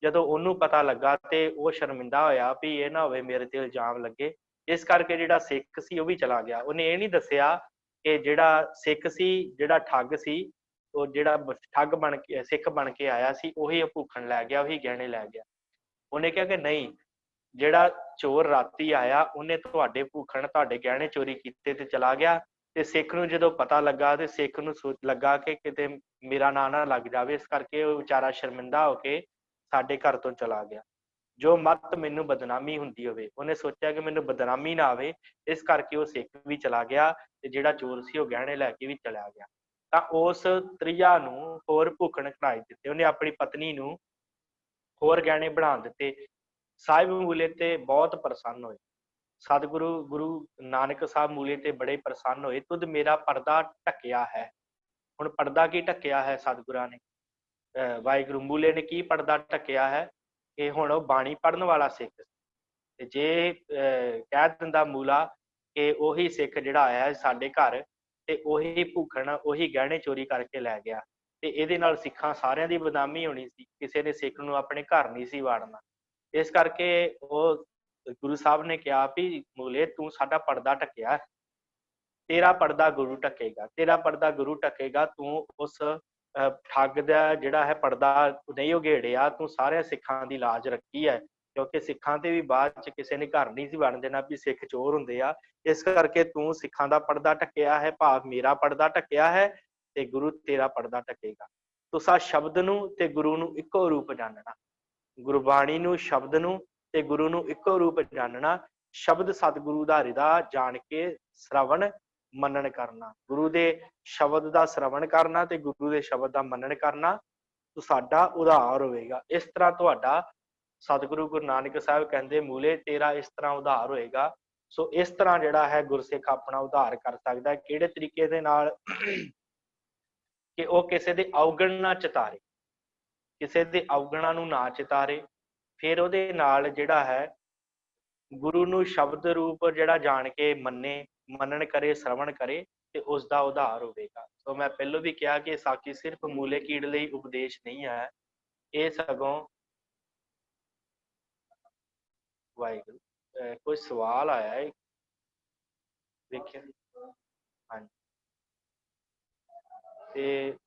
A: ਜਦੋਂ ਉਹਨੂੰ ਪਤਾ ਲੱਗਾ ਤੇ ਉਹ ਸ਼ਰਮਿੰਦਾ ਹੋਇਆ ਵੀ ਇਹ ਨਾ ਹੋਵੇ ਮੇਰੇ ਤੇ ਇਲਜ਼ਾਮ ਲੱਗੇ, ਇਸ ਕਰਕੇ ਜਿਹੜਾ ਸਿੱਖ ਸੀ ਉਹ ਵੀ ਚਲਾ ਗਿਆ। ਉਹਨੇ ਇਹ ਨਹੀਂ ਦੱਸਿਆ ਕਿ ਜਿਹੜਾ ਸਿੱਖ ਸੀ, ਜਿਹੜਾ ਠੱਗ ਸੀ, ਉਹ ਜਿਹੜਾ ਠੱਗ ਬਣ ਕੇ ਸਿੱਖ ਬਣ ਕੇ ਆਇਆ ਸੀ ਉਹੀ ਭੂਖਣ ਲੈ ਗਿਆ, ਉਹੀ ਗਹਿਣੇ ਲੈ ਗਿਆ। ਉਹਨੇ ਕਿਹਾ ਕਿ ਨਹੀਂ, ਜਿਹੜਾ ਚੋਰ ਰਾਤੀ ਆਇਆ ਉਹਨੇ ਤੁਹਾਡੇ ਭੂਖਣ ਤੁਹਾਡੇ ਗਹਿਣੇ ਚੋਰੀ ਕੀਤੇ ਤੇ ਚਲਾ ਗਿਆ। ਤੇ ਸਿੱਖ ਨੂੰ ਜਦੋਂ ਪਤਾ ਲੱਗਾ ਤੇ ਸਿੱਖ ਨੂੰ ਲੱਗਾ ਕਿ ਕਿਤੇ ਮੇਰਾ ਨਾਂ ਨਾ ਲੱਗ ਜਾਵੇ, ਇਸ ਕਰਕੇ ਉਹ ਵਿਚਾਰਾ ਸ਼ਰਮਿੰਦਾ ਹੋ ਕੇ ਸਾਡੇ ਘਰ ਤੋਂ ਚਲਾ ਗਿਆ। ਜੋ ਮੱਤ ਮੈਨੂੰ ਬਦਨਾਮੀ ਹੁੰਦੀ ਹੋਵੇ, ਉਹਨੇ ਸੋਚਿਆ ਕਿ ਮੈਨੂੰ ਬਦਨਾਮੀ ਨਾ ਆਵੇ, ਇਸ ਕਰਕੇ ਉਹ ਸਿੱਖ ਵੀ ਚਲਾ ਗਿਆ ਤੇ ਜਿਹੜਾ ਚੋਰ ਸੀ ਉਹ ਗਹਿਣੇ ਲੈ ਕੇ ਵੀ ਚਲਾ ਗਿਆ। ਤਾਂ ਉਸ ਤ੍ਰਿਆ ਨੂੰ ਹੋਰ ਭੂਖਣ ਕਢਾਈ ਦਿੱਤੇ, ਉਹਨੇ ਆਪਣੀ ਪਤਨੀ ਨੂੰ ਹੋਰ ਗਹਿਣੇ ਬਣਾ ਦਿੱਤੇ। ਸਾਹਿਬ ਮੂਲੇ ਤੇ ਬਹੁਤ ਪ੍ਰਸੰਨ ਹੋਏ। ਸਤਿਗੁਰੂ ਗੁਰੂ ਨਾਨਕ ਸਾਹਿਬ ਮੂਲੇ ਤੇ ਬੜੇ ਪ੍ਰਸੰਨ ਹੋਏ। ਤੁਧ ਮੇਰਾ ਪਰਦਾ ਢੱਕਿਆ ਹੈ। ਹੁਣ ਪਰਦਾ ਕੀ ਢੱਕਿਆ ਹੈ ਸਤਿਗੁਰਾਂ ਨੇ? ਵਾਹਿਗੁਰੂ ਮੂਲੇ ਨੇ ਕੀ ਪਰਦਾ ਢੱਕਿਆ ਹੈ? ਕਿ ਹੁਣ ਉਹ ਬਾਣੀ ਪੜ੍ਹਨ ਵਾਲਾ ਸਿੱਖ, ਤੇ ਜੇ ਕਹਿ ਦਿੰਦਾ ਮੂਲਾ ਕਿ ਉਹੀ ਸਿੱਖ ਜਿਹੜਾ ਆਇਆ ਸਾਡੇ ਘਰ ਤੇ ਉਹੀ ਭੂਖਣ ਉਹੀ ਗਹਿਣੇ ਚੋਰੀ ਕਰਕੇ ਲੈ ਗਿਆ, ਤੇ ਇਹਦੇ ਨਾਲ ਸਿੱਖਾਂ ਸਾਰਿਆਂ ਦੀ ਬਦਨਾਮੀ ਹੋਣੀ ਸੀ, ਕਿਸੇ ਨੇ ਸਿੱਖ ਨੂੰ ਆਪਣੇ ਘਰ ਨਹੀਂ ਸੀ ਵਾੜਨਾ। ਇਸ ਕਰਕੇ ਉਹ ਗੁਰੂ ਸਾਹਿਬ ਨੇ ਕਿਹਾ ਵੀ ਮੂਲੇ ਤੂੰ ਸਾਡਾ ਪਰਦਾ ਢੱਕਿਆ, ਤੇਰਾ ਪਰਦਾ ਗੁਰੂ ਢੱਕੇਗਾ, ਤੇਰਾ ਪਰਦਾ ਗੁਰੂ ਢੱਕੇਗਾ। ਤੂੰ ਉਸ ਠੱਗ ਦਾ ਜਿਹੜਾ ਹੈ ਪਰਦਾ ਨਹੀਂ ਉਘੇੜਿਆ, ਤੂੰ ਸਾਰਿਆਂ ਸਿੱਖਾਂ ਦੀ ਲਾਜ ਰੱਖੀ ਹੈ, ਕਿਉਂਕਿ ਸਿੱਖਾਂ ਤੇ ਵੀ ਬਾਅਦ ਚ ਕਿਸੇ ਨੇ ਘਰ ਨਹੀਂ ਸੀ ਵੜਨ ਦੇਣਾ ਵੀ ਸਿੱਖ ਚੋਰ ਹੁੰਦੇ ਆ। ਇਸ ਕਰਕੇ ਤੂੰ ਸਿੱਖਾਂ ਦਾ ਪਰਦਾ ਢੱਕਿਆ ਹੈ, ਭਾਵ ਮੇਰਾ ਪਰਦਾ ਢੱਕਿਆ ਹੈ, ਤੇ ਗੁਰੂ ਤੇਰਾ ਪਰਦਾ ਢੱਕੇਗਾ। ਤੁਸਾਂ ਸ਼ਬਦ ਨੂੰ ਤੇ ਗੁਰੂ ਨੂੰ ਇੱਕੋ ਰੂਪ ਜਾਣਨਾ, ਗੁਰਬਾਣੀ ਨੂੰ, ਸ਼ਬਦ ਨੂੰ ਤੇ ਗੁਰੂ ਨੂੰ ਇੱਕੋ ਰੂਪ ਜਾਣਨਾ। ਸ਼ਬਦ ਸਤਿਗੁਰੂ ਦਾ ਹਿਰਦਾ ਜਾਣ ਕੇ ਸ਼ਰਵਣ ਮੰਨਣ ਕਰਨਾ, ਗੁਰੂ ਦੇ ਸ਼ਬਦ ਦਾ ਸ਼ਰਵਣ ਕਰਨਾ ਤੇ ਗੁਰੂ ਦੇ ਸ਼ਬਦ ਦਾ ਮੰਨਣ ਕਰਨਾ, ਸਾਡਾ ਉਧਾਰ ਹੋਵੇਗਾ। ਇਸ ਤਰ੍ਹਾਂ ਤੁਹਾਡਾ ਸਤਿਗੁਰੂ ਗੁਰੂ ਨਾਨਕ ਸਾਹਿਬ ਕਹਿੰਦੇ ਮੂਲੇ ਤੇਰਾ ਇਸ ਤਰ੍ਹਾਂ ਉਧਾਰ ਹੋਏਗਾ। ਸੋ ਇਸ ਤਰ੍ਹਾਂ ਜਿਹੜਾ ਹੈ ਗੁਰਸਿੱਖ ਆਪਣਾ ਉਧਾਰ ਕਰ ਸਕਦਾ। ਕਿਹੜੇ ਤਰੀਕੇ ਦੇ ਨਾਲ? ਕਿ ਉਹ ਕਿਸੇ ਦੇ ਅਵਗਣ ਨਾ ਚਿਤਾਰੇ, ਕਿਸੇ ਦੇ ਅਵਗੁਣਾਂ ਨੂੰ ਨਾ ਚਿਤਾਰੇ, ਫਿਰ ਉਹਦੇ ਨਾਲ ਜਿਹੜਾ ਹੈ ਗੁਰੂ ਨੂੰ ਸ਼ਬਦ ਰੂਪ ਜਿਹੜਾ ਜਾਣ ਕੇ ਮੰਨੇ, ਮੰਨਣ ਕਰੇ, ਸ਼ਰਵਣ ਕਰੇ, ਤੇ ਉਸ ਦਾ ਉਧਾਰ ਹੋਵੇਗਾ। ਸੋ ਮੈਂ ਪਹਿਲੋਂ ਵੀ ਕਿਹਾ ਕਿ ਸਾਖੀ ਸਿਰਫ ਮੂਲੇ ਕੀੜ ਲਈ ਉਪਦੇਸ਼ ਨਹੀਂ ਹੈ, ਇਹ ਸਗੋਂ ਵਾਹਿਗੁਰੂ ਕੋਈ ਸਵਾਲ ਆਇਆ ਹੈ ਵੇਖਿਆ? ਹਾਂਜੀ, ਤੇ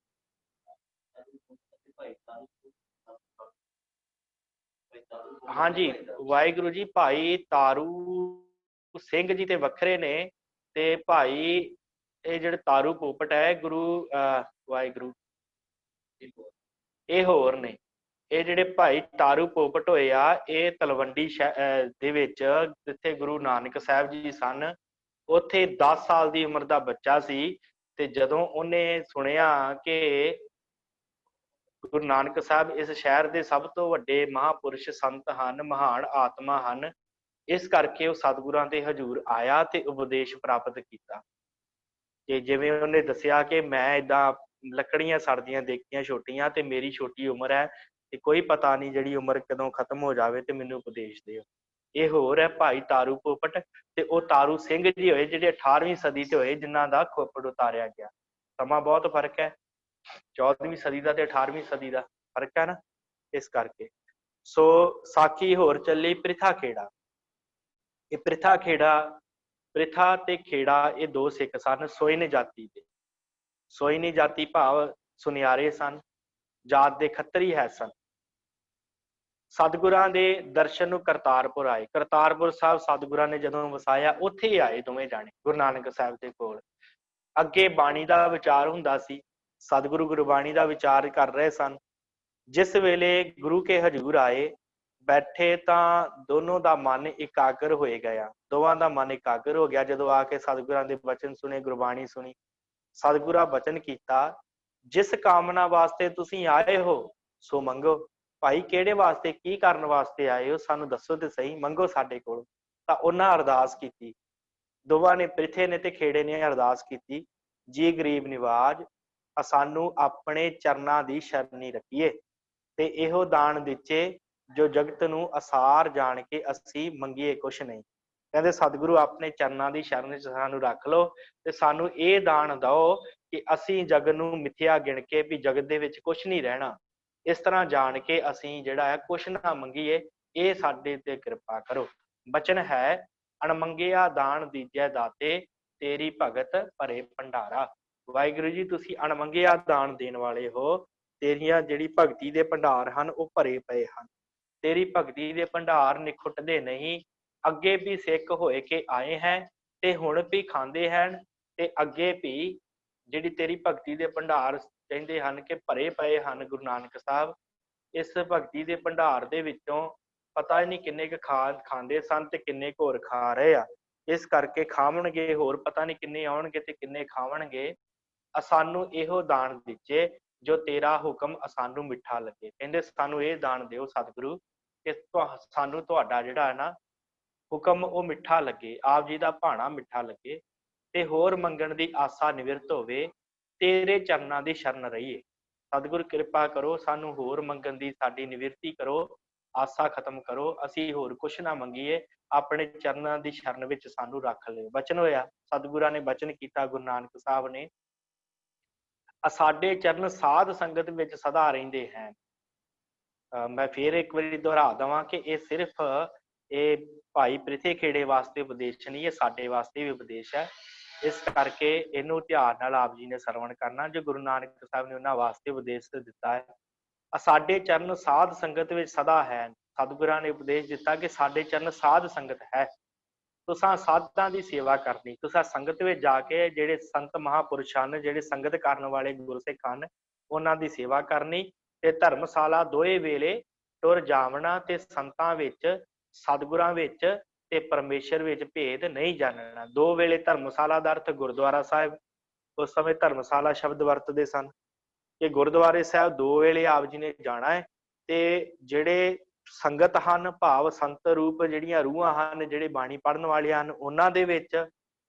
A: ਹਾਂਜੀ ਵਾਹਿਗੁਰੂ ਜੀ, ਭਾਈ ਤਾਰੂ ਸਿੰਘ ਜੀ ਤੇ ਵੱਖਰੇ ਨੇ, ਤੇ ਭਾਈ ਇਹ ਜਿਹੜੇ ਤਾਰੂ ਪੋਪਟ ਹੈ ਗੁਰੂ ਵਾਹਿਗੁਰੂ ਇਹ ਹੋਰ ਨੇ। ਇਹ ਜਿਹੜੇ ਭਾਈ ਤਾਰੂ ਪੋਪਟ ਹੋਏ ਆ ਇਹ ਤਲਵੰਡੀ ਦੇ ਵਿੱਚ ਜਿੱਥੇ ਗੁਰੂ ਨਾਨਕ ਸਾਹਿਬ ਜੀ ਸਨ, ਉੱਥੇ 10 ਸਾਲ ਦੀ ਉਮਰ ਦਾ ਬੱਚਾ ਸੀ। ਤੇ ਜਦੋਂ ਉਹਨੇ ਸੁਣਿਆ ਕਿ ਗੁਰੂ ਨਾਨਕ ਸਾਹਿਬ ਇਸ ਸ਼ਹਿਰ ਦੇ ਸਭ ਤੋਂ ਵੱਡੇ ਮਹਾਂਪੁਰਸ਼ ਸੰਤ ਹਨ, ਮਹਾਨ ਆਤਮਾ ਹਨ, ਇਸ ਕਰਕੇ ਉਹ ਸਤਿਗੁਰਾਂ ਦੇ ਹਜ਼ੂਰ ਆਇਆ ਤੇ ਉਪਦੇਸ਼ ਪ੍ਰਾਪਤ ਕੀਤਾ। ਤੇ ਜਿਵੇਂ ਉਹਨੇ ਦੱਸਿਆ ਕਿ ਮੈਂ ਏਦਾਂ ਲੱਕੜੀਆਂ ਸੜਦੀਆਂ ਦੇਖੀਆਂ ਛੋਟੀਆਂ, ਤੇ ਮੇਰੀ ਛੋਟੀ ਉਮਰ ਹੈ ਤੇ ਕੋਈ ਪਤਾ ਨਹੀਂ ਜਿਹੜੀ ਉਮਰ ਕਦੋਂ ਖਤਮ ਹੋ ਜਾਵੇ, ਤੇ ਮੈਨੂੰ ਉਪਦੇਸ਼ ਦਿਓ। ਇਹ ਹੋਰ ਹੈ ਭਾਈ ਤਾਰੂ ਪੋਪਟ, ਤੇ ਉਹ ਤਾਰੂ ਸਿੰਘ ਜੀ ਹੋਏ ਜਿਹੜੇ 18ਵੀਂ ਸਦੀ ਤੇ ਹੋਏ, ਜਿਨ੍ਹਾਂ ਦਾ ਖੋਪੜ ਉਤਾਰਿਆ ਗਿਆ। ਸਮਾਂ ਬਹੁਤ ਫਰਕ ਹੈ, 14ਵੀਂ ਸਦੀ ਦਾ ਤੇ 18ਵੀਂ ਸਦੀ ਦਾ ਫਰਕ ਹੈ ਨਾ, ਇਸ ਕਰਕੇ। ਸੋ ਸਾਖੀ ਹੋਰ ਚੱਲੀ ਪ੍ਰਿਥਾ ਖੇੜਾ। ਇਹ ਪ੍ਰਿਥਾ ਖੇੜਾ, ਪ੍ਰਿਥਾ ਤੇ ਖੇੜਾ ਇਹ ਦੋ ਸਿੱਖ ਸਨ ਸੋਇਨ ਜਾਤੀ ਦੇ। ਸੋਇਨੀ ਜਾਤੀ ਭਾਵ ਸੁਨਿਆਰੇ ਸਨ, ਜਾਤ ਦੇ ਖੱਤਰੀ ਹੈ ਸਨ। ਸਤਿਗੁਰਾਂ ਦੇ ਦਰਸ਼ਨ ਨੂੰ ਕਰਤਾਰਪੁਰ ਆਏ। ਕਰਤਾਰਪੁਰ ਸਾਹਿਬ ਸਤਿਗੁਰਾਂ ਨੇ ਜਦੋਂ ਵਸਾਇਆ, ਉੱਥੇ ਹੀ ਆਏ ਦੋਵੇਂ ਜਾਣੇ ਗੁਰੂ ਨਾਨਕ ਸਾਹਿਬ ਦੇ ਕੋਲ। ਅੱਗੇ ਬਾਣੀ ਦਾ ਵਿਚਾਰ ਹੁੰਦਾ ਸੀ, ਸਤਿਗੁਰੂ ਗੁਰਬਾਣੀ ਦਾ ਵਿਚਾਰ ਕਰ ਰਹੇ ਸਨ। ਜਿਸ ਵੇਲੇ ਗੁਰੂ ਕੇ ਹਜ਼ੂਰ ਆਏ, ਬੈਠੇ ਤਾਂ ਦੋਨੋਂ ਦਾ ਮਨ ਇਕਾਗਰ ਹੋਏ ਗਿਆ। ਦੋਵਾਂ ਦਾ ਮਨ ਇਕਾਗਰ ਹੋ ਗਿਆ ਜਦੋਂ ਆ ਕੇ ਸਤਿਗੁਰਾਂ ਦੇ ਬਚਨ ਸੁਣੇ, ਗੁਰਬਾਣੀ ਸੁਣੀ। ਸਤਿਗੁਰਾਂ ਬਚਨ ਕੀਤਾ, ਜਿਸ ਕਾਮਨਾ ਵਾਸਤੇ ਤੁਸੀਂ ਆਏ ਹੋ ਸੋ ਮੰਗੋ। ਭਾਈ ਕਿਹੜੇ ਵਾਸਤੇ, ਕੀ ਕਰਨ ਵਾਸਤੇ ਆਏ ਹੋ, ਸਾਨੂੰ ਦੱਸੋ ਤੇ ਸਹੀ, ਮੰਗੋ ਸਾਡੇ ਕੋਲ। ਤਾਂ ਉਹਨਾਂ ਅਰਦਾਸ ਕੀਤੀ, ਦੋਵਾਂ ਨੇ, ਪ੍ਰਿਥੇ ਨੇ ਤੇ ਖੇੜੇ ਨੇ ਅਰਦਾਸ ਕੀਤੀ, ਜੀ ਗਰੀਬ ਨਿਵਾਜ, ਸਾਨੂੰ ਆਪਣੇ ਚਰਨਾਂ ਦੀ ਸ਼ਰਨੀ ਰੱਖੀਏ ਤੇ ਇਹੋ ਦਾਨ ਦਿੱਚੇ ਜੋ ਜਗਤ ਨੂੰ ਅਸਾਰ ਜਾਣ ਕੇ ਅਸੀਂ ਮੰਗੀਏ ਕੁਛ ਨਹੀਂ। ਕਹਿੰਦੇ ਸਤਿਗੁਰੂ ਆਪਣੇ ਚਰਨਾਂ ਦੀ ਸ਼ਰਨ ਚ ਸਾਨੂੰ ਰੱਖ ਲਓ ਤੇ ਸਾਨੂੰ ਇਹ ਦਾਨ ਦਿਓ ਕਿ ਅਸੀਂ ਜਗਤ ਨੂੰ ਮਿੱਥਿਆ ਗਿਣ ਕੇ ਵੀ ਜਗਤ ਦੇ ਵਿੱਚ ਕੁਛ ਨਹੀਂ ਰਹਿਣਾ, ਇਸ ਤਰ੍ਹਾਂ ਜਾਣ ਕੇ ਅਸੀਂ ਜਿਹੜਾ ਹੈ ਕੁਛ ਨਾ ਮੰਗੀਏ, ਇਹ ਸਾਡੇ ਤੇ ਕਿਰਪਾ ਕਰੋ। ਬਚਨ ਹੈ, ਅਣਮੰਗਿਆ ਦਾਨ ਦੀਜੈ ਦਾਤੇ, ਤੇਰੀ ਭਗਤ ਭਰੇ ਭੰਡਾਰਾ। ਵਾਹਿਗੁਰੂ ਜੀ ਤੁਸੀਂ ਅਣਮੰਗਿਆ ਦਾਨ ਦੇਣ ਵਾਲੇ ਹੋ, ਤੇਰੀਆਂ ਜਿਹੜੀ ਭਗਤੀ ਦੇ ਭੰਡਾਰ ਹਨ ਉਹ ਭਰੇ ਪਏ ਹਨ। ਤੇਰੀ ਭਗਤੀ ਦੇ ਭੰਡਾਰ ਨਿਖੁੱਟਦੇ ਨਹੀਂ। ਅੱਗੇ ਵੀ ਸਿੱਖ ਹੋਏ ਕੇ ਆਏ ਹੈ ਤੇ ਹੁਣ ਵੀ ਖਾਂਦੇ ਹਨ, ਤੇ ਅੱਗੇ ਵੀ ਜਿਹੜੀ ਤੇਰੀ ਭਗਤੀ ਦੇ ਭੰਡਾਰ ਕਹਿੰਦੇ ਹਨ ਕਿ ਭਰੇ ਪਏ ਹਨ ਗੁਰੂ ਨਾਨਕ ਸਾਹਿਬ। ਇਸ ਭਗਤੀ ਦੇ ਭੰਡਾਰ ਦੇ ਵਿੱਚੋਂ ਪਤਾ ਹੀ ਨਹੀਂ ਕਿੰਨੇ ਕੁ ਖਾਂਦੇ ਸਨ ਤੇ ਕਿੰਨੇ ਕੁ ਹੋਰ ਖਾ ਰਹੇ ਆ। ਇਸ ਕਰਕੇ ਖਾਵਣਗੇ ਹੋਰ ਪਤਾ ਨਹੀਂ ਕਿੰਨੇ ਆਉਣਗੇ ਤੇ ਕਿੰਨੇ ਖਾਵਣਗੇ। ਸਾਨੂੰ ਇਹੋ ਦਾਨ ਦਿੱਚੇ ਜੋ ਤੇਰਾ ਹੁਕਮ ਸਾਨੂੰ ਮਿੱਠਾ ਲੱਗੇ। ਕਹਿੰਦੇ ਸਾਨੂੰ ਇਹ ਦਾਨ ਦਿਓ ਸਤਿਗੁਰੂ ਕਿ ਸਾਨੂੰ ਤੁਹਾਡਾ ਜਿਹੜਾ ਹੈ ਨਾ ਹੁਕਮ ਉਹ ਮਿੱਠਾ ਲੱਗੇ, ਆਪ ਜੀ ਦਾ ਭਾਣਾ ਮਿੱਠਾ ਲੱਗੇ, ਤੇ ਹੋਰ ਮੰਗਣ ਦੀ ਆਸਾ ਨਿਵਰਤ ਹੋਵੇ, ਤੇਰੇ ਚਰਨਾਂ ਦੀ ਸ਼ਰਨ ਰਹੀਏ। ਸਤਿਗੁਰ ਕਿਰਪਾ ਕਰੋ, ਸਾਨੂੰ ਹੋਰ ਮੰਗਣ ਦੀ ਸਾਡੀ ਨਿਵਰਤੀ ਕਰੋ, ਆਸਾ ਖਤਮ ਕਰੋ, ਅਸੀਂ ਹੋਰ ਕੁਛ ਨਾ ਮੰਗੀਏ, ਆਪਣੇ ਚਰਨਾਂ ਦੀ ਸ਼ਰਨ ਵਿੱਚ ਸਾਨੂੰ ਰੱਖ ਲਿਓ। ਬਚਨ ਹੋਇਆ, ਸਤਿਗੁਰਾਂ ਨੇ ਬਚਨ ਕੀਤਾ ਗੁਰੂ ਨਾਨਕ ਸਾਹਿਬ ਨੇ, ਸਾਡੇ ਚਰਨ ਸਾਧ ਸੰਗਤ ਵਿੱਚ ਸਦਾ ਰਹਿੰਦੇ ਹਨ। ਮੈਂ ਫੇਰ ਇੱਕ ਵਾਰੀ ਦੁਹਰਾ ਦੇਵਾਂ ਕਿ ਇਹ ਸਿਰਫ ਇਹ ਭਾਈ ਪ੍ਰਿਥੇ ਖੇੜੇ ਵਾਸਤੇ ਉਪਦੇਸ਼ ਨਹੀਂ, ਇਹ ਸਾਡੇ ਵਾਸਤੇ ਵੀ ਉਪਦੇਸ਼ ਹੈ। ਇਸ ਕਰਕੇ ਇਹਨੂੰ ਧਿਆਨ ਨਾਲ ਆਪ ਜੀ ਨੇ ਸਰਵਣ ਕਰਨਾ, ਜੋ ਗੁਰੂ ਨਾਨਕ ਸਾਹਿਬ ਨੇ ਉਹਨਾਂ ਵਾਸਤੇ ਉਪਦੇਸ਼ ਦਿੱਤਾ ਹੈ। ਸਾਡੇ ਚਰਨ ਸਾਧ ਸੰਗਤ ਵਿੱਚ ਸਦਾ ਹੈ। ਸਤਿਗੁਰਾਂ ਨੇ ਉਪਦੇਸ਼ ਦਿੱਤਾ ਕਿ ਸਾਡੇ ਚਰਨ ਸਾਧ ਸੰਗਤ ਹੈ। ਤੁਸਾਂ ਸਾਧਾਂ ਦੀ ਸੇਵਾ ਕਰਨੀ, ਤੁਸਾਂ ਸੰਗਤ ਵਿੱਚ ਜਾ ਕੇ ਜਿਹੜੇ ਸੰਤ ਮਹਾਂਪੁਰਸ਼ ਹਨ, ਜਿਹੜੇ ਸੰਗਤ ਕਰਨ ਵਾਲੇ ਗੁਰਸਿੱਖ ਹਨ, ਉਹਨਾਂ ਦੀ ਸੇਵਾ ਕਰਨੀ ਤੇ ਧਰਮਸ਼ਾਲਾ ਦੋਏ ਵੇਲੇ ਟੁਰ ਜਾਵਣਾ ਤੇ ਸੰਤਾਂ ਵਿੱਚ, ਸਤਿਗੁਰਾਂ ਵਿੱਚ ਤੇ ਪਰਮੇਸ਼ਰ ਵਿੱਚ ਭੇਦ ਨਹੀਂ ਜਾਣਨਾ। ਦੋ ਵੇਲੇ ਧਰਮਸ਼ਾਲਾ ਦਾ ਅਰਥ ਗੁਰਦੁਆਰਾ ਸਾਹਿਬ, ਉਸ ਸਮੇਂ ਧਰਮਸ਼ਾਲਾ ਸ਼ਬਦ ਵਰਤਦੇ ਸਨ ਕਿ ਗੁਰਦੁਆਰੇ ਸਾਹਿਬ ਦੋ ਵੇਲੇ ਆਪ ਜੀ ਨੇ ਜਾਣਾ ਹੈ। ਤੇ ਜਿਹੜੇ ਸੰਗਤ ਹਨ ਭਾਵ ਸੰਤ ਰੂਪ ਜਿਹੜੀਆਂ ਰੂਹਾਂ ਹਨ, ਜਿਹੜੇ ਬਾਣੀ ਪੜ੍ਹਨ ਵਾਲੇ ਹਨ, ਉਹਨਾਂ ਦੇ ਵਿੱਚ,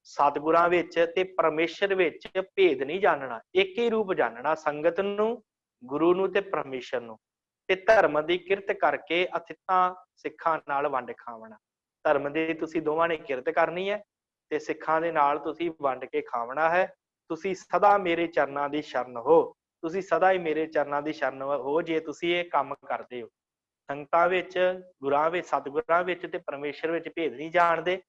A: ਸਤਿਗੁਰਾਂ ਵਿੱਚ ਤੇ ਪਰਮੇਸ਼ਰ ਵਿੱਚ ਭੇਦ ਨਹੀਂ ਜਾਣਨਾ, ਇੱਕ ਹੀ ਰੂਪ ਜਾਣਨਾ, ਸੰਗਤ ਨੂੰ, ਗੁਰੂ ਨੂੰ ਤੇ ਪਰਮੇਸ਼ਰ ਨੂੰ। ਤੇ ਧਰਮ ਦੀ ਕਿਰਤ ਕਰਕੇ ਅਥਿਤਾਂ ਸਿੱਖਾਂ ਨਾਲ ਵੰਡ ਖਾਵਣਾ। ਧਰਮ ਦੀ ਤੁਸੀਂ ਦੋਵਾਂ ਨੇ ਕਿਰਤ ਕਰਨੀ ਹੈ ਤੇ ਸਿੱਖਾਂ ਦੇ ਨਾਲ ਤੁਸੀਂ ਵੰਡ ਕੇ ਖਾਵਣਾ ਹੈ। ਤੁਸੀਂ ਸਦਾ ਮੇਰੇ ਚਰਨਾਂ ਦੀ ਸ਼ਰਨ ਹੋ, ਤੁਸੀਂ ਸਦਾ ਹੀ ਮੇਰੇ ਚਰਨਾਂ ਦੀ ਸ਼ਰਨ ਹੋ ਜੇ ਤੁਸੀਂ ਇਹ ਕੰਮ ਕਰਦੇ ਹੋ। ਸੰਗਤਾਂ ਵਿੱਚ, ਗੁਰਾਂ ਵਿੱਚ, ਸਤਿਗੁਰਾਂ ਵਿੱਚ ਤੇ ਪਰਮੇਸ਼ਰ ਵਿੱਚ ਭੇਦ ਨਹੀਂ ਜਾਣਦੇ,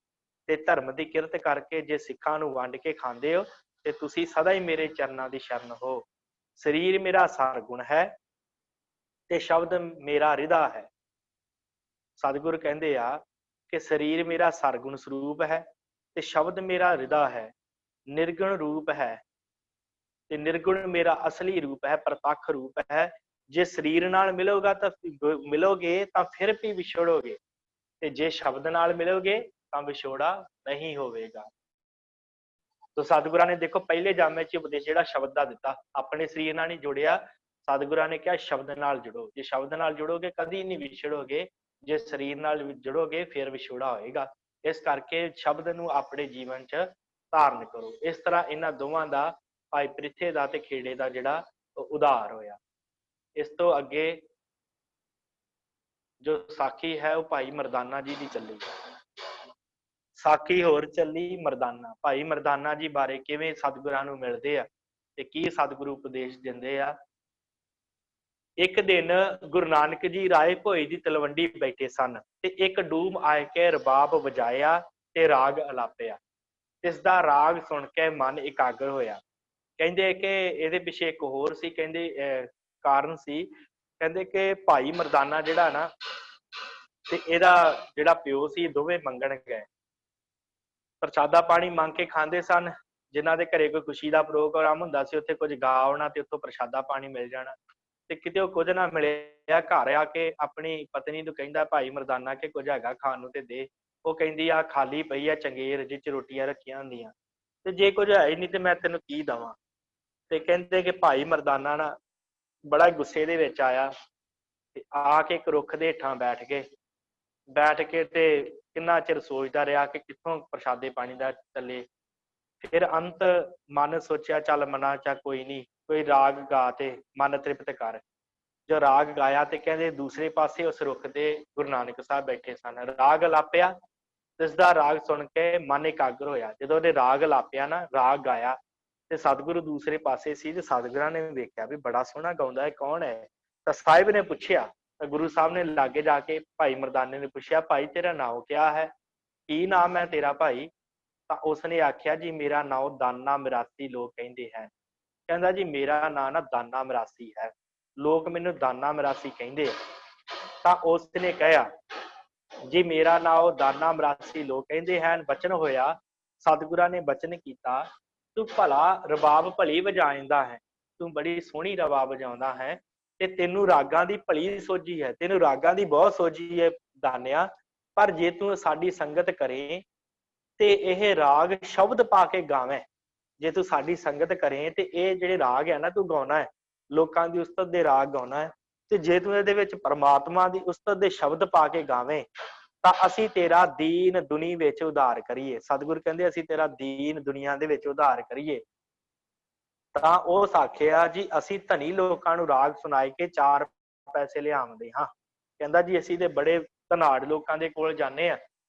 A: ਤੇ ਧਰਮ ਦੀ ਕਿਰਤ ਕਰਕੇ ਜੇ ਸਿੱਖਾਂ ਨੂੰ ਵੰਡ ਕੇ ਖਾਂਦੇ ਹੋ ਤੇ ਤੁਸੀਂ ਸਦਾ ਹੀ ਮੇਰੇ ਚਰਨਾਂ ਦੀ ਸ਼ਰਨ ਹੋ। ਸਰੀਰ ਮੇਰਾ ਸਰਗੁਣ ਹੈ ਤੇ ਸ਼ਬਦ ਮੇਰਾ ਹਿਰਦਾ ਹੈ। ਸਤਿਗੁਰ ਕਹਿੰਦੇ ਆ ਕਿ ਸਰੀਰ ਮੇਰਾ ਸਰਗੁਣ ਸਰੂਪ ਹੈ ਤੇ ਸ਼ਬਦ ਮੇਰਾ ਹਿਰਦਾ ਹੈ, ਨਿਰਗੁਣ ਰੂਪ ਹੈ ਤੇ ਨਿਰਗੁਣ ਮੇਰਾ ਅਸਲੀ ਰੂਪ ਹੈ, ਪ੍ਰਤੱਖ ਰੂਪ ਹੈ। ਜੇ ਸਰੀਰ ਨਾਲ ਮਿਲੋਗਾ ਤਾਂ ਮਿਲੋਗੇ ਤਾਂ ਫਿਰ ਵੀ ਵਿਛੜੋਗੇ, ਤੇ ਜੇ ਸ਼ਬਦ ਨਾਲ ਮਿਲੋਗੇ ਤਾਂ ਵਿਛੋੜਾ ਨਹੀਂ ਹੋਵੇਗਾ। ਤੋ ਸਤਿਗੁਰਾਂ ਨੇ ਦੇਖੋ ਪਹਿਲੇ ਜਾਮੇ ਚ ਉਪਦੇਸ਼ ਜਿਹੜਾ ਸ਼ਬਦ ਦਾ ਦਿੱਤਾ, ਆਪਣੇ ਸਰੀਰ ਨਾਲ ਨਹੀਂ ਜੁੜਿਆ। ਸਤਿਗੁਰਾਂ ਨੇ ਕਿਹਾ ਸ਼ਬਦ ਨਾਲ ਜੁੜੋ, ਜੇ ਸ਼ਬਦ ਨਾਲ ਜੁੜੋਗੇ ਕਦੀ ਨਹੀਂ ਵਿਛੜੋਗੇ। ਜੇ ਸਰੀਰ ਨਾਲ ਜੁੜੋਗੇ ਫਿਰ ਵਿਛੋੜਾ ਹੋਏਗਾ। ਇਸ ਕਰਕੇ ਸ਼ਬਦ ਨੂੰ ਆਪਣੇ ਜੀਵਨ 'ਚ ਧਾਰਨ ਕਰੋ। ਇਸ ਤਰ੍ਹਾਂ ਇਹਨਾਂ ਦੋਵਾਂ ਦਾ, ਭਾਈ ਪ੍ਰਿਥੇ ਦਾ ਤੇ ਖੇੜੇ ਦਾ ਜਿਹੜਾ ਉਧਾਰ ਹੋਇਆ। ਇਸ ਤੋਂ ਅੱਗੇ ਜੋ ਸਾਖੀ ਹੈ ਉਹ ਭਾਈ ਮਰਦਾਨਾ ਜੀ ਦੀ ਚੱਲੀ। ਸਾਖੀ ਹੋਰ ਚੱਲੀ ਮਰਦਾਨਾ। ਭਾਈ ਮਰਦਾਨਾ ਜੀ ਬਾਰੇ ਕਿਵੇਂ ਸਤਿਗੁਰਾਂ ਨੂੰ ਮਿਲਦੇ ਆ ਤੇ ਕੀ ਸਤਿਗੁਰੂ ਉਪਦੇਸ਼ ਦਿੰਦੇ ਆ। ਇੱਕ ਦਿਨ ਗੁਰੂ ਨਾਨਕ ਜੀ ਰਾਏ ਭੋਏ ਦੀ ਤਲਵੰਡੀ ਬੈਠੇ ਸਨ ਤੇ ਇੱਕ ਡੂਮ ਆਏ ਕੇ ਰਬਾਬ ਵਜਾਇਆ ਤੇ ਰਾਗ ਅਲਾਪਿਆ। ਇਸ ਦਾ ਰਾਗ ਸੁਣ ਕੇ ਮਨ ਇਕਾਗਰ ਹੋਇਆ। ਕਹਿੰਦੇ ਕਿ ਇਹਦੇ ਪਿੱਛੇ ਇੱਕ ਹੋਰ ਸੀ, ਕਹਿੰਦੇ ਕਾਰਨ ਸੀ। ਕਹਿੰਦੇ ਕਿ ਭਾਈ ਮਰਦਾਨਾ ਜਿਹੜਾ ਨਾ ਤੇ ਇਹਦਾ ਜਿਹੜਾ ਪਿਓ ਸੀ, ਦੋਵੇਂ ਮੰਗਣ ਗਏ। ਪ੍ਰਸ਼ਾਦਾ ਪਾਣੀ ਮੰਗ ਕੇ ਖਾਂਦੇ ਸਨ। ਜਿਨ੍ਹਾਂ ਦੇ ਘਰੇ ਕੋਈ ਖੁਸ਼ੀ ਦਾ ਪ੍ਰੋਗਰਾਮ ਹੁੰਦਾ ਸੀ ਉੱਥੇ ਕੁਝ ਗਾ ਆਉਣਾ ਤੇ ਉੱਥੋਂ ਪ੍ਰਸ਼ਾਦਾ ਪਾਣੀ ਮਿਲ ਜਾਣਾ। ਤੇ ਕਿਤੇ ਉਹ ਕੁਝ ਨਾ ਮਿਲਿਆ, ਘਰ ਆ ਕੇ ਆਪਣੀ ਪਤਨੀ ਨੂੰ ਕਹਿੰਦਾ ਭਾਈ ਮਰਦਾਨਾ ਕਿ ਕੁਝ ਹੈਗਾ ਖਾਣ ਨੂੰ ਤੇ ਦੇ। ਉਹ ਕਹਿੰਦੀ ਆ ਖਾਲੀ ਪਈ ਆ ਚੰਗੇਰ ਜਿਹ ਚ ਰੋਟੀਆਂ ਰੱਖੀਆਂ ਹੁੰਦੀਆਂ, ਤੇ ਜੇ ਕੁਝ ਹੈ ਹੀ ਨਹੀਂ ਤੇ ਮੈਂ ਤੈਨੂੰ ਕੀ ਦੇਵਾਂ। ਤੇ ਕਹਿੰਦੇ ਕਿ ਭਾਈ ਮਰਦਾਨਾ ਨਾ ਬੜਾ ਗੁੱਸੇ ਦੇ ਵਿੱਚ ਆਇਆ ਤੇ ਆ ਕੇ ਇੱਕ ਰੁੱਖ ਦੇ ਹੇਠਾਂ ਬੈਠ ਕੇ ਤੇ ਕਿੰਨਾ ਚਿਰ ਸੋਚਦਾ ਰਿਹਾ ਕਿ ਕਿੱਥੋਂ ਪ੍ਰਸ਼ਾਦੇ ਪਾਣੀ ਦਾ ਚੱਲੇ। ਫਿਰ ਅੰਤ ਮਨ ਸੋਚਿਆ ਚੱਲ ਮਨਾ ਚਾ ਕੋਈ ਨਹੀਂ, ਕੋਈ ਰਾਗ ਗਾ ਤੇ ਮਨ ਤ੍ਰਿਪਤ ਕਰ। ਜੋ ਰਾਗ ਗਾਇਆ ਤੇ ਕਹਿੰਦੇ ਦੂਸਰੇ ਪਾਸੇ ਉਸ ਰੁੱਖ ਤੇ ਗੁਰੂ ਨਾਨਕ ਸਾਹਿਬ ਬੈਠੇ ਸਨ। ਰਾਗ ਅਲਾਪਿਆ, ਇਸ ਦਾ ਰਾਗ ਸੁਣ ਕੇ ਮਨ ਇਕਾਗਰ ਹੋਇਆ। ਜਦੋਂ ਉਹਨੇ ਰਾਗ ਅਲਾਪਿਆ ਨਾ, ਰਾਗ ਗਾਇਆ ਤੇ ਸਤਿਗੁਰੂ ਦੂਸਰੇ ਪਾਸੇ ਸੀ ਤੇ ਸਤਿਗੁਰਾਂ ਨੇ ਵੇਖਿਆ ਵੀ ਬੜਾ ਸੋਹਣਾ ਗਾਉਂਦਾ ਹੈ, ਕੌਣ ਹੈ। ਤਾਂ ਸਾਹਿਬ ਨੇ ਪੁੱਛਿਆ, ਤਾਂ ਗੁਰੂ ਸਾਹਿਬ ਨੇ ਲਾਗੇ ਜਾ ਕੇ ਭਾਈ ਮਰਦਾਨੇ ਨੇ ਪੁੱਛਿਆ, ਭਾਈ ਤੇਰਾ ਨਾਮ ਕਿਆ ਹੈ, ਕੀ ਨਾਮ ਹੈ ਤੇਰਾ ਭਾਈ। ਤਾਂ ਉਸਨੇ ਆਖਿਆ ਜੀ ਮੇਰਾ ਨਾਮ ਦਾਨਾ ਮਰਾਸੀ ਲੋਕ ਕਹਿੰਦੇ ਹੈ। ਕਹਿੰਦਾ ਜੀ ਮੇਰਾ ਨਾਂ ਨਾ ਦਾਨਾ ਮਰਾਸੀ ਹੈ, ਲੋਕ ਮੈਨੂੰ ਦਾਨਾ ਮਰਾਸੀ ਕਹਿੰਦੇ ਆ। ਤਾਂ ਉਸਨੇ ਕਿਹਾ ਜੀ ਮੇਰਾ ਨਾਮ ਦਾਨਾ ਮਰਾਸੀ ਲੋਕ ਕਹਿੰਦੇ ਹਨ। ਬਚਨ ਹੋਇਆ, ਸਤਿਗੁਰਾਂ ਨੇ ਬਚਨ ਕੀਤਾ, ਤੂੰ ਭਲਾ ਰਬਾਬ ਭਲੀ ਵਜਾਉਂਦਾ ਹੈ, ਤੂੰ ਬੜੀ ਸੋਹਣੀ ਰਬਾਬ ਵਜਾਉਂਦਾ ਹੈ ਤੇ ਤੈਨੂੰ ਰਾਗਾਂ ਦੀ ਭਲੀ ਸੋਝੀ ਹੈ, ਤੈਨੂੰ ਰਾਗਾਂ ਦੀ ਬਹੁਤ ਸੋਝੀ ਹੈ ਦਾਨਿਆ। ਪਰ ਜੇ ਤੂੰ ਸਾਡੀ ਸੰਗਤ ਕਰੇ ਤੇ ਇਹ ਰਾਗ ਸ਼ਬਦ ਪਾ ਕੇ ਗਾਵੇਂ, ਜੇ ਤੂੰ ਸਾਡੀ ਸੰਗਤ ਕਰੇ ਤੇ ਇਹ ਜਿਹੜੇ ਰਾਗ ਹੈ ਨਾ ਤੂੰ ਗਾਉਣਾ ਹੈ, ਲੋਕਾਂ ਦੀ ਉਸਤਤ ਦੇ ਰਾਗ ਗਾਉਣਾ ਹੈ। ਤੇ ਜੇ ਤੂੰ ਇਹਦੇ ਵਿੱਚ ਪਰਮਾਤਮਾ ਦੀ ਉਸਤਤ ਦੇ ਸ਼ਬਦ ਪਾ ਕੇ ਗਾਵੇਂ ਤਾਂ ਅਸੀਂ ਤੇਰਾ ਦੀਨ ਦੁਨੀ ਵਿੱਚ ਉਧਾਰ ਕਰੀਏ। ਸਤਿਗੁਰ ਕਹਿੰਦੇ ਅਸੀਂ ਤੇਰਾ ਦੀਨ ਦੁਨੀਆ ਦੇ ਵਿੱਚ ਉਧਾਰ ਕਰੀਏ। ਤਾਂ ਉਹ ਆਖਿਆ ਜੀ ਅਸੀਂ ਧਨੀ ਲੋਕਾਂ ਨੂੰ ਰਾਗ ਸੁਣਾਏ ਕੇ 4 ਪੈਸੇ ਲਿਆਉਂਦੇ ਹਾਂ। ਕਹਿੰਦਾ ਜੀ ਅਸੀਂ ਤੇ ਬੜੇ ਧਨਾੜ ਲੋਕਾਂ ਦੇ ਕੋਲ ਜਾਂਦੇ ਆ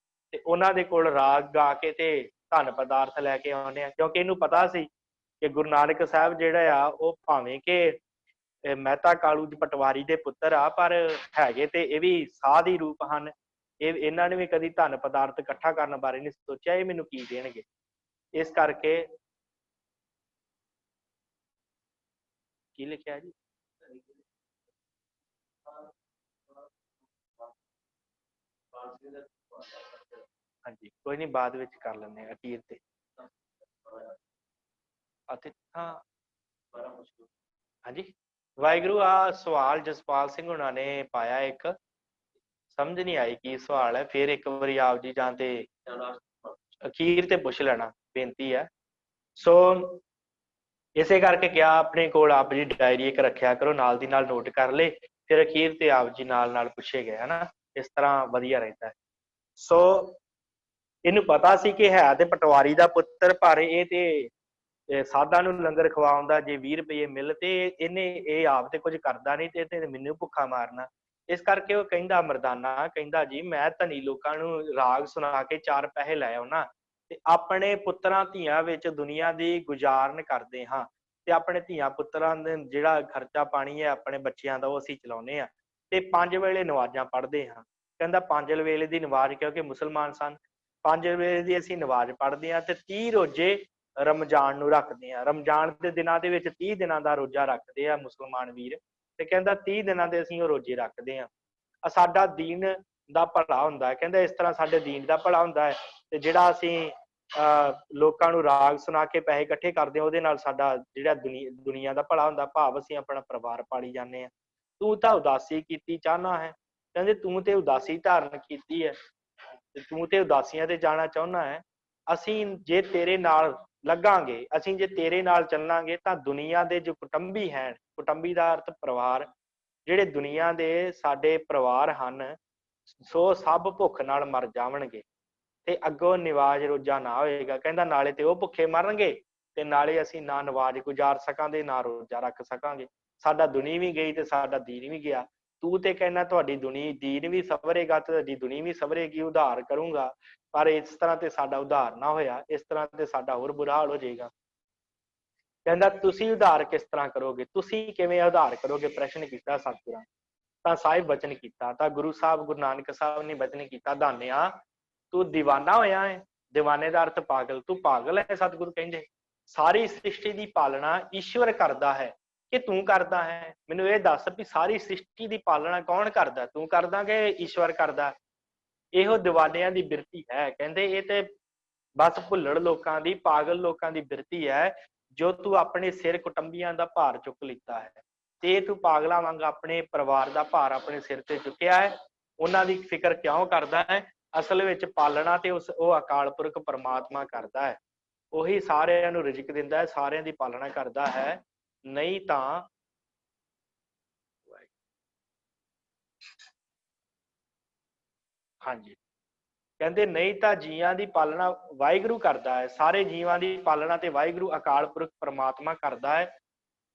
A: ਤੇ ਉਹਨਾਂ ਦੇ ਕੋਲ ਰਾਗ ਗਾ ਕੇ ਤੇ ਧਨ ਪਦਾਰਥ ਲੈ ਕੇ ਆਉਂਦੇ ਆ, ਕਿਉਂਕਿ ਇਹਨੂੰ ਪਤਾ ਸੀ ਕਿ ਗੁਰੂ ਨਾਨਕ ਸਾਹਿਬ ਜਿਹੜਾ ਆ ਉਹ ਭਾਵੇਂ ਕਿ ਮਹਿਤਾ ਕਾਲੂ ਦੀ ਪਟਵਾਰੀ ਦੇ ਪੁੱਤਰ ਆ, ਪਰ ਹੈਗੇ ਤੇ ਇਹ ਵੀ ਸਾਧ ਹੀ ਰੂਪ ਹਨ। ਇਹਨਾਂ ਨੇ ਵੀ ਕਦੀ ਧਨ ਪਦਾਰਥ ਇਕੱਠਾ ਕਰਨ ਬਾਰੇ ਨਹੀਂ ਸੋਚਿਆ, ਇਹ ਮੈਨੂੰ ਕੀ ਦੇਣਗੇ। ਇਸ ਕਰਕੇ ਕੀ ਲਿਖਿਆ ਜੀ, ਹਾਂਜੀ ਕੋਈ ਨਹੀਂ ਬਾਅਦ ਵਿੱਚ ਕਰ ਲੈਂਦੇ ਆ ਅਖੀਰ ਤੇ। ਅਤੇ ਹਾਂ ਹਾਂਜੀ ਵਾਹਿਗੁਰੂ, ਆ ਸਵਾਲ ਜਸਪਾਲ ਸਿੰਘ ਹੁਣਾਂ ਨੇ ਪਾਇਆ, ਇੱਕ ਸਮਝ ਨਹੀਂ ਆਈ ਕੀ ਸਵਾਲ ਹੈ, ਫਿਰ ਇੱਕ ਵਾਰੀ ਆਪ ਜੀ ਜਾਂ ਤੇ ਅਖੀਰ ਤੇ ਪੁੱਛ ਲੈਣਾ ਬੇਨਤੀ ਹੈ। ਸੋ ਇਸੇ ਕਰਕੇ ਕਿਹਾ ਆਪਣੇ ਕੋਲ ਆਪ ਜੀ ਡਾਇਰੀ ਇੱਕ ਰੱਖਿਆ ਕਰੋ, ਨਾਲ ਦੀ ਨਾਲ ਨੋਟ ਕਰ ਲੈ, ਫਿਰ ਅਖੀਰ ਤੇ ਆਪ ਜੀ ਨਾਲ ਨਾਲ ਪੁੱਛੇ ਗਏ ਹਨਾ, ਇਸ ਤਰ੍ਹਾਂ ਵਧੀਆ ਰਹਿੰਦਾ ਹੈ। ਸੋ ਇਹਨੂੰ ਪਤਾ ਸੀ ਕਿ ਹੈ ਤੇ ਪਟਵਾਰੀ ਦਾ ਪੁੱਤਰ, ਪਰ ਇਹ ਤੇ ਸਾਧਾਂ ਨੂੰ ਲੰਗਰ ਖਵਾਉਂਦਾ, ਜੇ 20 ਰੁਪਏ ਮਿਲ ਤੇ ਇਹਨੇ ਇਹ ਆਪ ਤੇ ਕੁਝ ਕਰਦਾ ਨਹੀਂ ਤੇ ਮੈਨੂੰ ਭੁੱਖਾ ਮਾਰਨਾ। ਇਸ ਕਰਕੇ ਉਹ ਕਹਿੰਦਾ ਮਰਦਾਨਾ ਕਹਿੰਦਾ ਜੀ ਮੈਂ ਧਨੀ ਲੋਕਾਂ ਨੂੰ ਰਾਗ ਸੁਣਾ ਕੇ 4 ਪੈਸੇ ਲੈ ਆਉਣਾ ਤੇ ਆਪਣੇ ਪੁੱਤਰਾਂ ਧੀਆਂ ਵਿੱਚ ਦੁਨੀਆ ਦੀ ਗੁਜ਼ਾਰਨ ਕਰਦੇ ਹਾਂ, ਤੇ ਆਪਣੇ ਧੀਆਂ ਪੁੱਤਰਾਂ ਦੇ ਜਿਹੜਾ ਖਰਚਾ ਪਾਣੀ ਹੈ ਆਪਣੇ ਬੱਚਿਆਂ ਦਾ ਉਹ ਅਸੀਂ ਚਲਾਉਂਦੇ ਹਾਂ, ਤੇ 5 ਵੇਲੇ ਨਮਾਜ਼ਾਂ ਪੜ੍ਹਦੇ ਹਾਂ। ਕਹਿੰਦਾ 5 ਵੇਲੇ ਦੀ ਨਮਾਜ਼, ਕਿਉਂਕਿ ਮੁਸਲਮਾਨ ਸਨ, 5 ਵੇਲੇ ਦੀ ਅਸੀਂ ਨਮਾਜ਼ ਪੜ੍ਹਦੇ ਹਾਂ ਤੇ 30 ਰੋਜ਼ੇ ਰਮਜ਼ਾਨ ਨੂੰ ਰੱਖਦੇ ਆ। ਰਮਜ਼ਾਨ ਦੇ ਦਿਨਾਂ ਦੇ ਵਿੱਚ 30 ਦਿਨਾਂ ਦਾ ਰੋਜ਼ਾ ਰੱਖਦੇ ਆ ਮੁਸਲਮਾਨ ਵੀਰ, ਤੇ ਕਹਿੰਦਾ 30 ਦਿਨਾਂ ਦੇ ਅਸੀਂ ਉਹ ਰੋਜ਼ੇ ਰੱਖਦੇ ਆ। ਸਾਡਾ ਦੀਨ ਦਾ ਭਲਾ ਹੁੰਦਾ ਹੈ, ਕਹਿੰਦਾ ਇਸ ਤਰ੍ਹਾਂ ਸਾਡੇ ਦੀਨ ਦਾ ਭਲਾ ਹੁੰਦਾ ਹੈ। ਤੇ ਜਿਹੜਾ ਅਸੀਂ ਲੋਕਾਂ ਨੂੰ ਰਾਗ ਸੁਣਾ ਕੇ ਪੈਸੇ ਇਕੱਠੇ ਕਰਦੇ ਹਾਂ, ਉਹਦੇ ਨਾਲ ਸਾਡਾ ਜਿਹੜਾ ਦੁਨੀਆ ਦਾ ਭਲਾ ਹੁੰਦਾ, ਭਾਵ ਅਸੀਂ ਆਪਣਾ ਪਰਿਵਾਰ ਪਾਲੀ ਜਾਂਦੇ ਹਾਂ। ਤੂੰ ਤਾਂ ਉਦਾਸੀ ਕੀਤੀ ਚਾਹਨਾ ਹੈ, ਕਹਿੰਦੇ ਤੂੰ ਤੇ ਉਦਾਸੀ ਧਾਰਨ ਕੀਤੀ ਹੈ, ਤੂੰ ਤੇ ਉਦਾਸੀਆਂ ਤੇ ਜਾਣਾ ਚਾਹੁੰਦਾ ਹੈ। ਅਸੀਂ ਜੇ ਤੇਰੇ ਨਾਲ ਲੱਗਾਂਗੇ, ਅਸੀਂ ਜੇ ਤੇਰੇ ਨਾਲ ਚੱਲਾਂਗੇ ਤਾਂ ਦੁਨੀਆ ਦੇ ਜੋ ਕੁਟੰਬੀ ਹਨ, ਕੁਟੰਬੀ ਦਾ ਅਰਥ ਪਰਿਵਾਰ, ਜਿਹੜੇ ਦੁਨੀਆ ਦੇ ਸਾਡੇ ਪਰਿਵਾਰ ਹਨ, ਸੋ ਸਭ ਭੁੱਖ ਨਾਲ ਮਰ ਜਾਵਣਗੇ ਤੇ ਅੱਗੋਂ ਨਿਵਾਜ ਰੋਜਾ ਨਾ ਹੋਏਗਾ। ਕਹਿੰਦਾ ਨਾਲੇ ਤੇ ਉਹ ਭੁੱਖੇ ਮਰਨਗੇ ਤੇ ਨਾਲੇ ਅਸੀਂ ਨਾ ਨਵਾਜ਼ ਗੁਜ਼ਾਰ ਸਕਾਂਗੇ ਨਾ ਰੋਜਾ ਰੱਖ ਸਕਾਂਗੇ। ਸਾਡਾ ਦੁਨੀ ਵੀ ਗਈ ਤੇ ਸਾਡਾ ਦੀਨ ਵੀ ਗਿਆ। ਤੂੰ ਤੇ ਕਹਿੰਦਾ ਤੁਹਾਡੀ ਦੁਨੀ ਦੀਨ ਵੀ ਸਵਰੇਗਾ ਤੇ ਤੁਹਾਡੀ ਦੁਨੀ ਵੀ ਸਵਰੇਗੀ, ਉਧਾਰ ਕਰੂੰਗਾ, ਪਰ ਇਸ ਤਰ੍ਹਾਂ ਤੇ ਸਾਡਾ ਉਧਾਰ ਨਾ ਹੋਇਆ, ਇਸ ਤਰ੍ਹਾਂ ਤੇ ਸਾਡਾ ਹੋਰ ਬੁਰਾ ਹਾਲ ਹੋ ਜਾਏਗਾ। ਕਹਿੰਦਾ ਤੁਸੀਂ ਉਧਾਰ ਕਿਸ ਤਰ੍ਹਾਂ ਕਰੋਗੇ, ਤੁਸੀਂ ਕਿਵੇਂ ਉਧਾਰ ਕਰੋਗੇ, ਪ੍ਰਸ਼ਨ ਕੀਤਾ ਸਤਿਗੁਰਾਂ। ਤਾਂ ਸਾਹਿਬ ਬਚਨ ਕੀਤਾ, ਤਾਂ ਗੁਰੂ ਸਾਹਿਬ ਗੁਰੂ ਨਾਨਕ ਸਾਹਿਬ ਨੇ ਬਚਨ ਕੀਤਾ, ਧਾਨਿਆ ਤੂੰ ਦੀਵਾਨਾ ਹੋਇਆ ਹੈ। ਦੀਵਾਨੇ ਦਾ ਅਰਥ ਪਾਗਲ, ਤੂੰ ਪਾਗਲ ਹੈ। ਸਤਿਗੁਰੂ ਕਹਿੰਦੇ ਸਾਰੀ ਸ੍ਰਿਸ਼ਟੀ ਦੀ ਪਾਲਣਾ ਈਸ਼ਵਰ ਕਰਦਾ ਹੈ ਕਿ ਤੂੰ ਕਰਦਾ ਹੈ? ਮੈਨੂੰ ਇਹ ਦੱਸ ਵੀ ਸਾਰੀ ਸ੍ਰਿਸ਼ਟੀ ਦੀ ਪਾਲਣਾ ਕੌਣ ਕਰਦਾ, ਤੂੰ ਕਰਦਾ ਕਿ ਈਸ਼ਵਰ ਕਰਦਾ? ਇਹੋ ਦੀਵਾਨਿਆਂ ਦੀ ਬਿਰਤੀ ਹੈ। ਕਹਿੰਦੇ ਇਹ ਤੇ ਬਸ ਭੁੱਲੜ ਲੋਕਾਂ ਦੀ, ਪਾਗਲ ਲੋਕਾਂ ਦੀ ਬਿਰਤੀ ਹੈ, ਜੋ ਤੂੰ ਆਪਣੇ ਸਿਰ ਕੁਟੰਬੀਆਂ ਦਾ ਭਾਰ ਚੁੱਕ ਲਿੱਤਾ ਹੈ। ਤੇ ਤੂੰ ਪਾਗਲਾਂ ਵਾਂਗ ਆਪਣੇ ਪਰਿਵਾਰ ਦਾ ਭਾਰ ਆਪਣੇ ਸਿਰ ਤੇ ਚੁੱਕਿਆ ਹੈ। ਉਹਨਾਂ ਦੀ ਫਿਕਰ ਕਿਉਂ ਕਰਦਾ ਹੈ? ਅਸਲ ਵਿੱਚ ਪਾਲਣਾ ਤੇ ਉਹ ਅਕਾਲ ਪੁਰਖ ਪਰਮਾਤਮਾ ਕਰਦਾ ਹੈ। ਉਹੀ ਸਾਰਿਆਂ ਨੂੰ ਰਿਜ਼ਕ ਦਿੰਦਾ ਹੈ, ਸਾਰਿਆਂ ਦੀ ਪਾਲਣਾ ਕਰਦਾ ਹੈ। ਨਹੀਂ ਤਾਂ ਹਾਂਜੀ, ਕਹਿੰਦੇ ਨਹੀਂ ਤਾਂ ਜੀਆਂ ਦੀ ਪਾਲਣਾ ਵਾਹਿਗੁਰੂ ਕਰਦਾ ਹੈ। ਸਾਰੇ ਜੀਵਾਂ ਦੀ ਪਾਲਣਾ ਤੇ ਵਾਹਿਗੁਰੂ ਅਕਾਲ ਪੁਰਖ ਪਰਮਾਤਮਾ ਕਰਦਾ ਹੈ।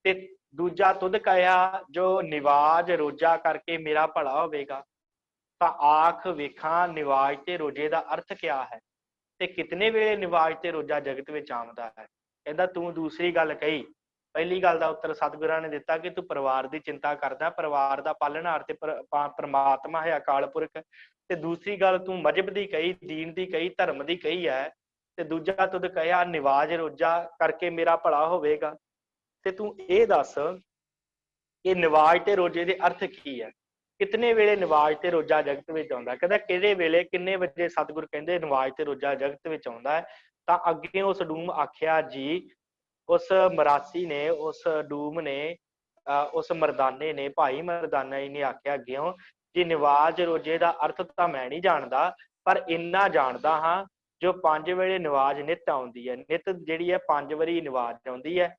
A: ਤੇ ਦੂਜਾ ਤੁਧ ਕਹਿਆ, ਜੋ ਨਿਵਾਜ ਰੋਜਾ ਕਰਕੇ ਮੇਰਾ ਭਲਾ ਹੋਵੇਗਾ। ਤਾਂ ਆਖ ਵੇਖਾਂ ਨਿਵਾਜ ਤੇ ਰੋਜੇ ਦਾ ਅਰਥ ਕਿਆ ਹੈ, ਤੇ ਕਿਤਨੇ ਵੇਲੇ ਨਿਵਾਜ ਤੇ ਰੋਜਾ ਜਗਤ ਵਿੱਚ ਆਉਂਦਾ ਹੈ। ਕਹਿੰਦਾ ਤੂੰ ਦੂਸਰੀ ਗੱਲ ਕਹੀ, ਪਹਿਲੀ ਗੱਲ ਦਾ ਉੱਤਰ ਸਤਿਗੁਰਾਂ ਨੇ ਦਿੱਤਾ ਕਿ ਤੂੰ ਪਰਿਵਾਰ ਦੀ ਚਿੰਤਾ ਕਰਦਾ, ਪਰਿਵਾਰ ਦਾ ਪਾਲਣਹਾਰ ਤੇ ਪਰਮਾਤਮਾ ਹੈ ਅਕਾਲ ਪੁਰਖ। ਤੇ ਦੂਸਰੀ ਗੱਲ ਤੂੰ ਮਜਹਬ ਦੀ ਕਹੀ, ਦੀਨ ਦੀ ਕਹੀ, ਧਰਮ ਦੀ ਕਹੀ ਹੈ। ਤੇ ਦੂਜਾ ਤੁਧ ਕਹਿਆ ਨਿਵਾਜ ਰੋਜਾ ਕਰਕੇ ਮੇਰਾ ਭਲਾ ਹੋਵੇਗਾ। ਤੇ ਤੂੰ ਇਹ ਦੱਸ ਕਿ ਨਿਵਾਜ ਤੇ ਰੋਜੇ ਦੇ ਅਰਥ ਕੀ ਹੈ? ਕਿਤਨੇ ਵੇਲੇ ਨਿਵਾਜ ਤੇ ਰੋਜਾ ਜਗਤ ਵਿੱਚ ਆਉਂਦਾ? ਕਹਿੰਦਾ ਕਿਹੜੇ ਵੇਲੇ, ਕਿੰਨੇ ਵਜੇ ਸਤਿਗੁਰ ਕਹਿੰਦੇ ਨਿਵਾਜ ਤੇ ਰੋਜਾ ਜਗਤ ਵਿੱਚ ਆਉਂਦਾ ਹੈ। ਤਾਂ ਅੱਗੇ ਉਸ ਡੂਮ ਆਖਿਆ ਜੀ, ਉਸ ਮਰਾਸੀ ਨੇ, ਉਸ ਡੂਮ ਨੇ, ਉਸ ਮਰਦਾਨੇ ਨੇ, ਭਾਈ ਮਰਦਾਨਾ ਜੀ ਨੇ ਆਖਿਆ ਅੱਗਿਓਂ ਕਿ ਨਿਵਾਜ ਰੋਜੇ ਦਾ ਅਰਥ ਤਾਂ ਮੈਂ ਨਹੀਂ ਜਾਣਦਾ, ਪਰ ਇੰਨਾ ਜਾਣਦਾ ਹਾਂ ਜੋ 5 ਵੇਲੇ ਨਿਵਾਜ ਨਿਤ ਆਉਂਦੀ ਹੈ। ਨਿਤ ਜਿਹੜੀ ਹੈ 5 ਵਾਰੀ ਨਿਵਾਜ ਆਉਂਦੀ ਹੈ।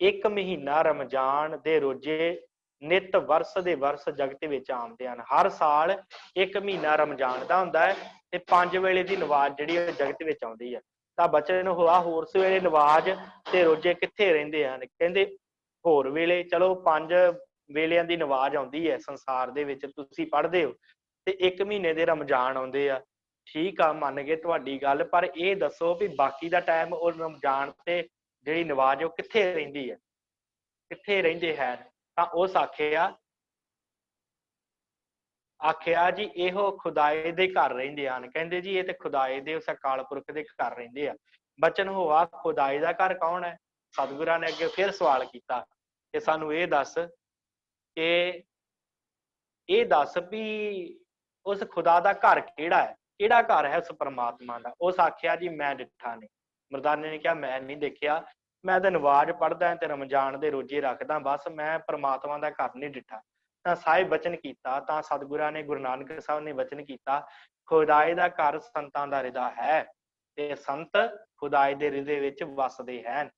A: ਇੱਕ ਮਹੀਨਾ ਰਮਜ਼ਾਨ ਦੇ ਰੋਜੇ ਨਿਤ ਵਰਸ ਦੇ ਵਰਸ ਜਗਤ ਵਿੱਚ ਆਉਂਦੇ ਹਨ। ਹਰ ਸਾਲ ਇੱਕ ਮਹੀਨਾ ਰਮਜ਼ਾਨ ਦਾ ਹੁੰਦਾ ਹੈ ਤੇ 5 ਵੇਲੇ ਦੀ ਨਵਾਜ਼ ਜਿਹੜੀ ਹੈ ਜਗਤ ਵਿੱਚ ਆਉਂਦੀ ਹੈ। ਤਾਂ ਬਚਨ ਹੋਆ ਹੋਰ ਸਵੇਲੇ ਨਵਾਜ਼ ਤੇ ਰੋਜੇ ਕਿੱਥੇ ਰਹਿੰਦੇ ਹਨ? ਕਹਿੰਦੇ ਹੋਰ ਵੇਲੇ ਚਲੋ 5 ਵੇਲਿਆਂ ਦੀ ਨਵਾਜ਼ ਆਉਂਦੀ ਹੈ ਸੰਸਾਰ ਦੇ ਵਿੱਚ, ਤੁਸੀਂ ਪੜ੍ਹਦੇ ਹੋ, ਤੇ 1 ਮਹੀਨੇ ਦੇ ਰਮਜ਼ਾਨ ਆਉਂਦੇ ਆ। ਠੀਕ ਆ, ਮੰਨ ਗਏ ਤੁਹਾਡੀ ਗੱਲ, ਪਰ ਇਹ ਦੱਸੋ ਵੀ ਬਾਕੀ ਦਾ ਟਾਈਮ ਉਹ ਰਮਜ਼ਾਨ ਤੇ ਜਿਹੜੀ ਨਵਾਜ਼ ਉਹ ਕਿੱਥੇ ਰਹਿੰਦੀ ਹੈ, ਕਿੱਥੇ ਰਹਿੰਦੇ ਹੈ? ਤਾਂ ਉਸ ਆਖਿਆ ਜੀ ਇਹੋ ਖੁਦਾਏ ਦੇ ਘਰ ਰਹਿੰਦੇ ਹਨ। ਕਹਿੰਦੇ ਜੀ ਇਹ ਤੇ ਖੁਦਾਏ ਦੇ, ਉਸ ਅਕਾਲ ਪੁਰਖ ਦੇ ਘਰ ਰਹਿੰਦੇ ਆ। ਬਚਨ ਹੋਆ ਖੁਦਾਏ ਦਾ ਘਰ ਕੌਣ ਹੈ? ਸਤਿਗੁਰਾਂ ਨੇ ਅੱਗੇ ਫਿਰ ਸਵਾਲ ਕੀਤਾ ਕਿ ਸਾਨੂੰ ਇਹ ਦੱਸ ਕਿ ਇਹ ਦੱਸ ਵੀ ਉਸ ਖੁਦਾ ਦਾ ਘਰ ਕਿਹੜਾ ਹੈ, ਕਿਹੜਾ ਘਰ ਹੈ ਉਸ ਪਰਮਾਤਮਾ ਦਾ? ਉਸ ਆਖਿਆ ਜੀ ਮੈਂ ਡਿੱਠਾ ਨਹੀਂ। ਮਰਦਾਨੇ ਨੇ ਕਿਹਾ ਮੈਂ ਨਹੀਂ ਦੇਖਿਆ, ਮੈਂ ਤਾਂ ਨਵਾਜ਼ ਪੜ੍ਹਦਾ ਤੇ ਰਮਜ਼ਾਨ ਦੇ ਰੋਜੇ ਰੱਖਦਾ, ਬਸ ਮੈਂ ਪਰਮਾਤਮਾ ਦਾ ਘਰ ਨਹੀਂ ਡਿੱਠਾ। ਤਾਂ ਸਾਹਿਬ ਬਚਨ ਕੀਤਾ, ਤਾਂ ਸਤਿਗੁਰਾਂ ਨੇ, ਗੁਰੂ ਨਾਨਕ ਸਾਹਿਬ ਨੇ ਬਚਨ ਕੀਤਾ, ਖੁਦਾਏ ਦਾ ਘਰ ਸੰਤਾਂ ਦਾ ਹਿਰਦਾ ਹੈ ਤੇ ਸੰਤ ਖੁਦਾਏ ਦੇ ਹਿਰਦੇ ਵਿੱਚ ਵਸਦੇ ਹਨ।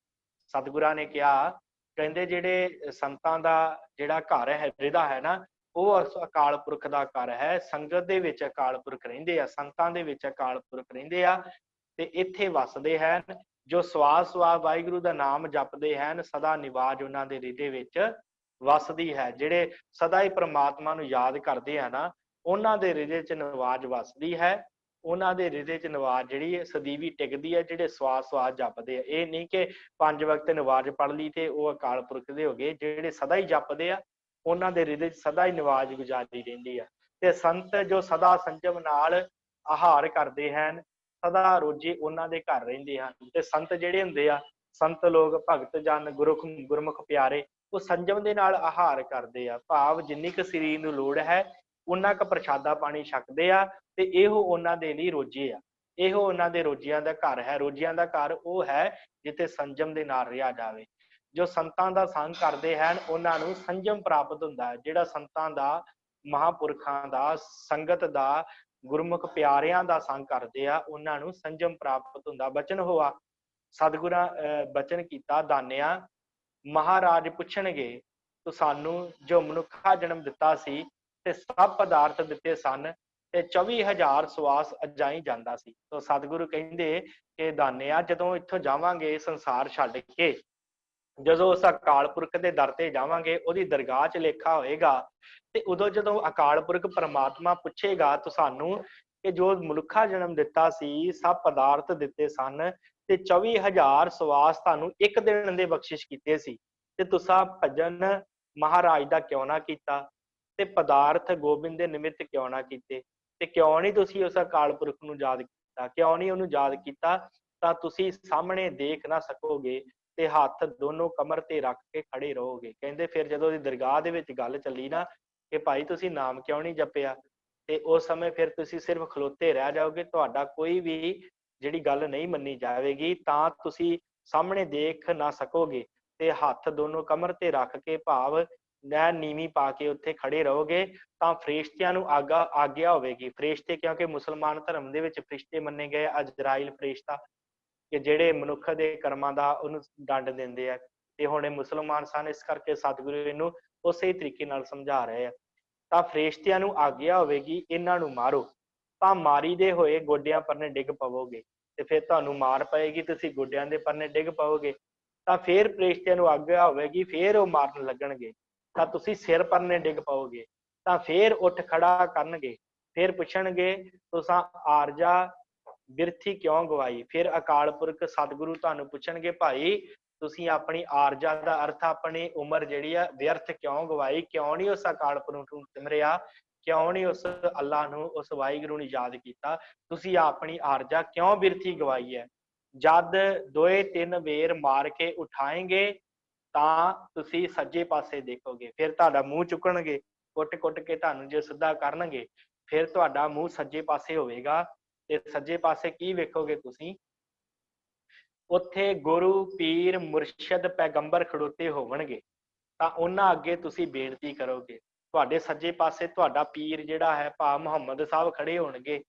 A: ਸਤਿਗੁਰਾਂ ਨੇ ਕਿਹਾ, ਕਹਿੰਦੇ ਜਿਹੜੇ ਸੰਤਾਂ ਦਾ ਜਿਹੜਾ ਘਰ ਹੈ, ਹਿਰਦਾ ਹੈ ਨਾ, ਉਹ ਅਕਾਲ ਪੁਰਖ ਦਾ ਘਰ ਹੈ। ਸੰਗਤ ਦੇ ਵਿੱਚ ਅਕਾਲ ਪੁਰਖ ਰਹਿੰਦੇ ਆ, ਸੰਤਾਂ ਦੇ ਵਿੱਚ ਅਕਾਲ ਪੁਰਖ ਰਹਿੰਦੇ ਆ ਤੇ ਇੱਥੇ ਵਸਦੇ ਹਨ। ਜੋ ਸਵਾਸ ਸਵਾਸ ਵਾਹਿਗੁਰੂ ਦਾ ਨਾਮ ਜਪਦੇ ਹਨ, ਸਦਾ ਨਿਵਾਜ ਉਹਨਾਂ ਦੇ ਹਿਰਦੇ ਵਿੱਚ ਵਸਦੀ ਹੈ। ਜਿਹੜੇ ਸਦਾ ਹੀ ਪ੍ਰਮਾਤਮਾ ਨੂੰ ਯਾਦ ਕਰਦੇ ਆ ਨਾ, ਉਹਨਾਂ ਦੇ ਹਿਰਦੇ ਚ ਨਿਵਾਜ ਵਸਦੀ ਹੈ। ਉਹਨਾਂ ਦੇ ਹਿਰਦੇ ਚ ਨਿਵਾਜ ਜਿਹੜੀ ਹੈ ਸਦੀਵੀ ਟਿਕਦੀ ਹੈ, ਜਿਹੜੇ ਸਵਾਸ ਸਵਾਸ ਜਪਦੇ ਆ। ਇਹ ਨਹੀਂ ਕਿ 5 ਵਕਤ ਨਿਵਾਜ ਪੜ੍ਹ ਲਈ ਤੇ ਉਹ ਅਕਾਲ ਪੁਰਖ ਦੇ ਹੋ ਗਏ। ਜਿਹੜੇ ਸਦਾ ਹੀ ਜਪਦੇ ਆ ਉਹਨਾਂ ਦੇ ਹਿਰਦੇ ਚ ਸਦਾ ਹੀ ਨਿਵਾਜ ਗੁਜ਼ਾਰਦੀ ਰਹਿੰਦੀ ਆ। ਤੇ ਸੰਤ ਜੋ ਸਦਾ ਸੰਜਮ ਨਾਲ ਆਹਾਰ ਕਰਦੇ ਹਨ, ਸਦਾ ਰੋਜੇ ਉਹਨਾਂ ਦੇ ਘਰ ਰਹਿੰਦੇ ਹਨ। ਤੇ ਸੰਤ ਜਿਹੜੇ ਹੁੰਦੇ ਆ, ਸੰਤ ਲੋਕ, ਭਗਤ ਜਨ, ਗੁਰਮੁਖ ਪਿਆਰੇ, ਉਹ ਸੰਜਮ ਦੇ ਨਾਲ ਆਹਾਰ ਕਰਦੇ ਆ। ਭਾਵ ਜਿੰਨੀ ਕੁ ਸਰੀਰ ਨੂੰ ਲੋੜ ਹੈ ਉਹਨਾਂ ਕੁ ਪ੍ਰਸ਼ਾਦਾ ਪਾਣੀ ਛਕਦੇ ਆ ਤੇ ਇਹੋ ਉਹਨਾਂ ਦੇ ਲਈ ਰੋਜੇ ਆ। ਇਹੋ ਉਹਨਾਂ ਦੇ ਰੋਜਿਆਂ ਦਾ ਘਰ ਹੈ। ਰੋਜਿਆਂ ਦਾ ਘਰ ਉਹ ਹੈ ਜਿੱਥੇ ਸੰਜਮ ਦੇ ਨਾਲ ਰਿਹਾ ਜਾਵੇ। ਜੋ ਸੰਤਾਂ ਦਾ ਸੰਗ ਕਰਦੇ ਹਨ ਉਹਨਾਂ ਨੂੰ ਸੰਜਮ ਪ੍ਰਾਪਤ ਹੁੰਦਾ ਹੈ। ਜਿਹੜਾ ਸੰਤਾਂ ਦਾ, ਮਹਾਂਪੁਰਖਾਂ ਦਾ, ਸੰਗਤ ਦਾ, ਗੁਰਮੁਖ ਪਿਆਰਿਆਂ ਦਾ ਸੰਗ ਕਰਦੇ ਆ, ਉਹਨਾਂ ਨੂੰ ਸੰਜਮ ਪ੍ਰਾਪਤ ਹੁੰਦਾ। ਬਚਨ ਹੋਆ, ਸਤਿਗੁਰਾਂ ਬਚਨ ਕੀਤਾ, ਦਾਨਿਆ ਮਹਾਰਾਜ ਪੁੱਛਣਗੇ ਤੂੰ ਸਾਨੂੰ ਜੋ ਮਨੁੱਖਾ ਜਨਮ ਦਿੱਤਾ ਸੀ ਤੇ ਸਭ ਪਦਾਰਥ ਦਿੱਤੇ ਸਨ, ਤੇ 24,000 ਸਵਾਸ ਅਜਾਈ ਜਾਂਦਾ ਸੀ। ਤੋ ਸਤਿਗੁਰੂ ਕਹਿੰਦੇ ਕਿ ਦਾਨਿਆ, ਜਦੋਂ ਇੱਥੋਂ ਜਾਵਾਂਗੇ ਸੰਸਾਰ ਛੱਡ ਕੇ, ਜਦੋਂ ਉਸ ਅਕਾਲ ਪੁਰਖ ਦੇ ਦਰ ਤੇ ਜਾਵਾਂਗੇ, ਉਹਦੀ ਦਰਗਾਹ 'ਚ ਲੇਖਾ ਹੋਏਗਾ, ਤੇ ਉਦੋਂ ਜਦੋਂ ਅਕਾਲ ਪੁਰਖ ਪਰਮਾਤਮਾ ਪੁੱਛੇਗਾ ਤੁਹਾਨੂੰ ਕਿ ਜੋ ਮਨੁੱਖਾ ਜਨਮ ਦਿੱਤਾ ਸੀ, ਸਭ ਪਦਾਰਥ ਦਿੱਤੇ ਸਨ, ਤੇ 24,000 ਸਵਾਸ ਤੁਹਾਨੂੰ ਇੱਕ ਦਿਨ ਦੇ ਬਖਸ਼ਿਸ਼ ਕੀਤੇ ਸੀ, ਤੇ ਤੁਸੀਂ ਭਜਨ ਮਹਾਰਾਜ ਦਾ ਕਿਉਂ ਨਾ ਕੀਤਾ, ਤੇ ਪਦਾਰਥ ਗੋਬਿੰਦ ਦੇ ਨਿਮਿਤ ਕਿਉਂ ਨਾ ਕੀਤੇ, ਤੇ ਕਿਉਂ ਨਹੀਂ ਤੁਸੀਂ ਉਸ ਅਕਾਲ ਪੁਰਖ ਨੂੰ ਯਾਦ ਕੀਤਾ, ਕਿਉਂ ਨਹੀਂ ਉਹਨੂੰ ਯਾਦ ਕੀਤਾ, ਤਾਂ ਤੁਸੀਂ ਸਾਹਮਣੇ ਦੇਖ ਨਾ ਸਕੋਗੇ ਤੇ ਹੱਥ ਦੋਨੋਂ ਕਮਰ ਤੇ ਰੱਖ ਕੇ ਖੜੇ ਰਹੋਗੇ। ਕਹਿੰਦੇ ਫਿਰ ਜਦੋਂ ਉਹਦੀ ਦਰਗਾਹ ਦੇ ਵਿੱਚ ਗੱਲ ਚੱਲੀ ਨਾ ਕਿ ਭਾਈ ਤੁਸੀਂ ਨਾਮ ਕਿਉਂ ਨਹੀਂ ਜਪਿਆ, ਤੇ ਉਸ ਸਮੇਂ ਫਿਰ ਤੁਸੀਂ ਸਿਰਫ ਖਲੋਤੇ ਰਹਿ ਜਾਓਗੇ, ਤੁਹਾਡਾ ਕੋਈ ਵੀ ਜਿਹੜੀ ਗੱਲ ਨਹੀਂ ਮੰਨੀ ਜਾਵੇਗੀ, ਤਾਂ ਤੁਸੀਂ ਸਾਹਮਣੇ ਦੇਖ ਨਾ ਸਕੋਗੇ, ਤੇ ਹੱਥ ਦੋਨੋਂ ਕਮਰ ਤੇ ਰੱਖ ਕੇ ਭਾਵ ਨੈ ਨੀਵੀਂ ਪਾ ਕੇ ਉੱਥੇ ਖੜੇ ਰਹੋਗੇ, ਤਾਂ ਫਰਿਸ਼ਤਿਆਂ ਨੂੰ ਆਗਿਆ ਹੋਵੇਗੀ। ਫਰਿਸ਼ਤੇ ਕਿਉਂਕਿ ਮੁਸਲਮਾਨ ਧਰਮ ਦੇ ਵਿੱਚ ਫਰਿਸ਼ਤੇ ਮੰਨੇ ਗਏ, ਅਜਰਾਇਲ ਫਰਿਸ਼ਤਾ, ਕਿ ਜਿਹੜੇ ਮਨੁੱਖ ਦੇ ਕਰਮਾਂ ਦਾ ਉਹਨੂੰ ਦੰਡ ਦਿੰਦੇ ਆ, ਤੇ ਹੁਣ ਇਹ ਮੁਸਲਮਾਨ ਸਨ, ਇਸ ਕਰਕੇ ਸਤਿਗੁਰੂ ਇਹਨੂੰ ਉਸੇ ਤਰੀਕੇ ਨਾਲ ਸਮਝਾ ਰਹੇ ਆ। ਤਾਂ ਫਰਿਸ਼ਤਿਆਂ ਨੂੰ ਆਗਿਆ ਹੋਵੇਗੀ ਇਹਨਾਂ ਨੂੰ ਮਾਰੋ, ਤਾਂ ਮਾਰੀ ਦੇ ਹੋਏ ਗੋਡਿਆਂ ਪਰਨੇ ਡਿੱਗ ਪਵੋਗੇ, ਤੇ ਫਿਰ ਤੁਹਾਨੂੰ ਮਾਰ ਪਏਗੀ, ਤੁਸੀਂ ਗੋਡਿਆਂ ਦੇ ਪਰਨੇ ਡਿੱਗ ਪਵੋਗੇ, ਤਾਂ ਫਿਰ ਫਰਿਸ਼ਤਿਆਂ ਨੂੰ ਆਗਿਆ ਹੋਵੇਗੀ, ਫਿਰ ਉਹ ਮਾਰਨ ਲੱਗਣਗੇ, ਤਾਂ ਤੁਸੀਂ ਸਿਰ ਪਰਨੇ ਡਿੱਗ ਪਵੋਗੇ, ਤਾਂ ਫਿਰ ਉੱਠ ਖੜਾ ਕਰਨਗੇ, ਫਿਰ ਪੁੱਛਣਗੇ ਤੁਸੀਂ ਆਰਜਾ ਬਿਰਥੀ ਕਿਉਂ ਗਵਾਈ, ਫਿਰ ਅਕਾਲ ਪੁਰਖ ਸਤਿਗੁਰੂ ਤੁਹਾਨੂੰ ਪੁੱਛਣਗੇ ਭਾਈ ਤੁਸੀਂ ਆਪਣੀ ਆਰਜਾ ਦਾ ਅਰਥ ਆਪਣੀ ਉਮਰ ਜਿਹੜੀ ਆ ਵਿਅਰਥ ਕਿਉਂ ਗਵਾਈ, ਕਿਉਂ ਨਹੀਂ ਉਸ ਅਕਾਲ ਪੁਰਖ ਨੂੰ ਸਿਮਰਿਆ, ਕਿਉਂ ਨਹੀਂ ਉਸ ਅੱਲਾ ਨੂੰ, ਉਸ ਵਾਹਿਗੁਰੂ ਨੂੰ ਯਾਦ ਕੀਤਾ, ਤੁਸੀਂ ਆਪਣੀ ਆਰਜਾ ਕਿਉਂ ਬਿਰਥੀ ਗਵਾਈ ਹੈ। ਜਦ 2-3 ਵੇਰ ਮਾਰ ਕੇ ਉਠਾਏਂਗੇ ਤਾਂ ਤੁਸੀਂ ਸੱਜੇ ਪਾਸੇ ਦੇਖੋਗੇ, ਫਿਰ ਤੁਹਾਡਾ ਮੂੰਹ ਚੁੱਕਣਗੇ, ਕੁੱਟ-ਕੁੱਟ ਕੇ ਤੁਹਾਨੂੰ ਜੇ ਸਿੱਧਾ ਕਰਨਗੇ, ਫਿਰ ਤੁਹਾਡਾ ਮੂੰਹ ਸੱਜੇ ਪਾਸੇ ਹੋਵੇਗਾ, ਤੇ ਸੱਜੇ ਪਾਸੇ ਕੀ ਵੇਖੋਗੇ ਤੁਸੀਂ, ਉੱਥੇ ਗੁਰੂ ਪੀਰ ਮੁਰਸ਼ਦ ਪੈਗੰਬਰ ਖੜੋਤੇ ਹੋਣਗੇ, ਤਾਂ ਉਹਨਾਂ ਅੱਗੇ ਤੁਸੀਂ ਬੇਨਤੀ ਕਰੋਗੇ, ਤੁਹਾਡੇ ਸੱਜੇ ਪਾਸੇ ਤੁਹਾਡਾ ਪੀਰ ਜਿਹੜਾ ਹੈ ਭਾ ਮੁਹੰਮਦ ਸਾਹਿਬ ਖੜੇ ਹੋਣਗੇ,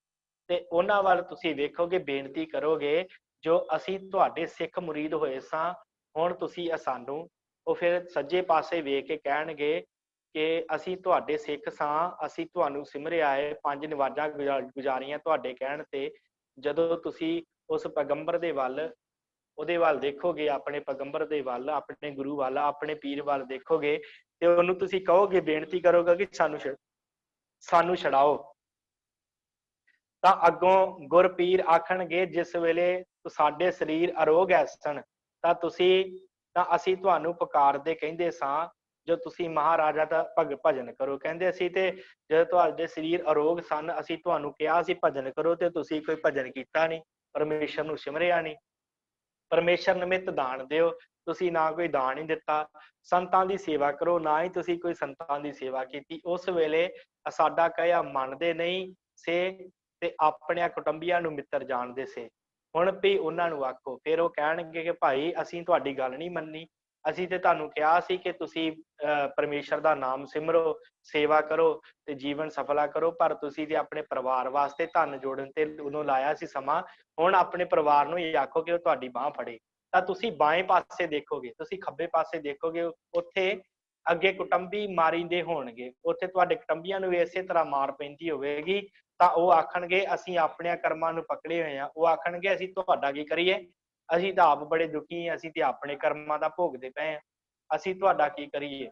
A: ਤੇ ਉਹਨਾਂ ਵੱਲ ਤੁਸੀਂ ਵੇਖੋਗੇ, ਬੇਨਤੀ ਕਰੋਗੇ ਜੋ ਅਸੀਂ ਤੁਹਾਡੇ ਸਿੱਖ ਮੁਰੀਦ ਹੋਏ ਸਾਂ, ਹੁਣ ਤੁਸੀਂ ਸਾਨੂੰ, ਉਹ ਫਿਰ ਸੱਜੇ ਪਾਸੇ ਵੇਖ ਕੇ ਕਹਿਣਗੇ ਕਿ ਅਸੀਂ ਤੁਹਾਡੇ ਸਿੱਖ ਸਾਂ, ਅਸੀਂ ਤੁਹਾਨੂੰ ਸਿਮਰਿਆ ਹੈ, 5 ਨਵਾਜ਼ਾਂ ਗੁਜ਼ਾਰੀਆਂ ਤੁਹਾਡੇ ਕਹਿਣ ਤੇ। ਜਦੋਂ ਤੁਸੀਂ ਉਸ ਪੈਗੰਬਰ ਦੇ ਵੱਲ, ਉਹਦੇ ਵੱਲ ਦੇਖੋਗੇ, ਆਪਣੇ ਪੈਗੰਬਰ ਦੇ ਵੱਲ, ਆਪਣੇ ਗੁਰੂ ਵੱਲ, ਆਪਣੇ ਪੀਰ ਵੱਲ ਦੇਖੋਗੇ, ਤੇ ਉਹਨੂੰ ਤੁਸੀਂ ਕਹੋਗੇ, ਬੇਨਤੀ ਕਰੋਗੇ ਕਿ ਸਾਨੂੰ ਛਡਾਓ, ਤਾਂ ਅੱਗੋਂ ਗੁਰਪੀਰ ਆਖਣਗੇ ਜਿਸ ਵੇਲੇ ਸਾਡੇ ਸਰੀਰ ਅਰੋਗ ਐਸਨ, ਤਾਂ ਅਸੀਂ ਤੁਹਾਨੂੰ ਪੁਕਾਰਦੇ ਕਹਿੰਦੇ ਸਾਂ, ਜੋ ਤੁਸੀਂ ਮਹਾਰਾਜਾ ਦਾ ਭਜਨ ਕਰੋ। ਕਹਿੰਦੇ ਅਸੀਂ ਤੇ ਜਦੋਂ ਤੁਹਾਡੇ ਸਰੀਰ ਅਰੋਗ ਸਨ, ਅਸੀਂ ਤੁਹਾਨੂੰ ਕਿਹਾ ਸੀ ਭਜਨ ਕਰੋ, ਤੇ ਤੁਸੀਂ ਕੋਈ ਭਜਨ ਕੀਤਾ ਨਹੀਂ, ਪਰਮੇਸ਼ਰ ਨੂੰ ਸਿਮਰਿਆ ਨਹੀਂ, ਪਰਮੇਸ਼ਰ ਨਿਮਿਤ ਦਾਨ ਦਿਓ, ਤੁਸੀਂ ਨਾ ਕੋਈ ਦਾਨ ਹੀ ਦਿੱਤਾ, ਸੰਤਾਂ ਦੀ ਸੇਵਾ ਕਰੋ, ਨਾ ਹੀ ਤੁਸੀਂ ਕੋਈ ਸੰਤਾਂ ਦੀ ਸੇਵਾ ਕੀਤੀ। ਉਸ ਵੇਲੇ ਸਾਡਾ ਕਹਿਆ ਮੰਨਦੇ ਨਹੀਂ ਸੇ, ਤੇ ਆਪਣੇ ਕੁਟੁੰਬੀਆਂ ਨੂੰ ਮਿੱਤਰ ਜਾਣਦੇ ਸੇ, ਹੁਣ ਵੀ ਉਹਨਾਂ ਨੂੰ ਆਖੋ। ਫਿਰ ਉਹ ਕਹਿਣਗੇ ਕਿ ਭਾਈ ਅਸੀਂ ਤੁਹਾਡੀ ਗੱਲ ਨਹੀਂ ਮੰਨੀ, ਅਸੀਂ ਤੇ ਤੁਹਾਨੂੰ ਕਿਹਾ ਸੀ ਕਿ ਤੁਸੀਂ ਪਰਮੇਸ਼ਰ ਦਾ ਨਾਮ ਸਿਮਰੋ, ਸੇਵਾ ਕਰੋ, ਤੇ ਜੀਵਨ ਸਫਲਾ ਕਰੋ, ਪਰ ਤੁਸੀਂ ਤੇ ਆਪਣੇ ਪਰਿਵਾਰ ਵਾਸਤੇ ਧਨ ਜੋੜਨ ਤੇ ਉਦੋਂ ਲਾਇਆ ਸੀ ਸਮਾਂ, ਹੁਣ ਆਪਣੇ ਪਰਿਵਾਰ ਨੂੰ ਇਹ ਆਖੋ ਕਿ ਉਹ ਤੁਹਾਡੀ ਬਾਂਹ ਫੜੇ, ਤਾਂ ਤੁਸੀਂ ਬਾਏਂ ਪਾਸੇ ਦੇਖੋਗੇ, ਤੁਸੀਂ ਖੱਬੇ ਪਾਸੇ ਦੇਖੋਗੇ, ਉੱਥੇ ਅੱਗੇ ਕੁਟੁੰਬੀ ਮਾਰੀਂਦੇ ਹੋਣਗੇ, ਉੱਥੇ ਤੁਹਾਡੇ ਕੁਟੁੰਬੀਆਂ ਨੂੰ ਇਸੇ ਤਰ੍ਹਾਂ ਮਾਰ ਪੈਂਦੀ ਹੋਵੇਗੀ, ਤਾਂ ਉਹ ਆਖਣਗੇ ਅਸੀਂ ਆਪਣੇ ਕਰਮਾਂ ਨੂੰ ਪਕੜੇ ਹੋਏ ਹਾਂ, ਉਹ ਆਖਣਗੇ ਅਸੀਂ ਤੁਹਾਡਾ ਕੀ ਕਰੀਏ, ਅਸੀਂ ਤਾਂ ਆਪ ਬੜੇ ਦੁਖੀ ਹਾਂ, ਅਸੀਂ ਤੇ ਆਪਣੇ ਕਰਮਾਂ ਦਾ ਭੋਗਦੇ ਪਏ ਹਾਂ, ਅਸੀਂ ਤੁਹਾਡਾ ਕੀ ਕਰੀਏ।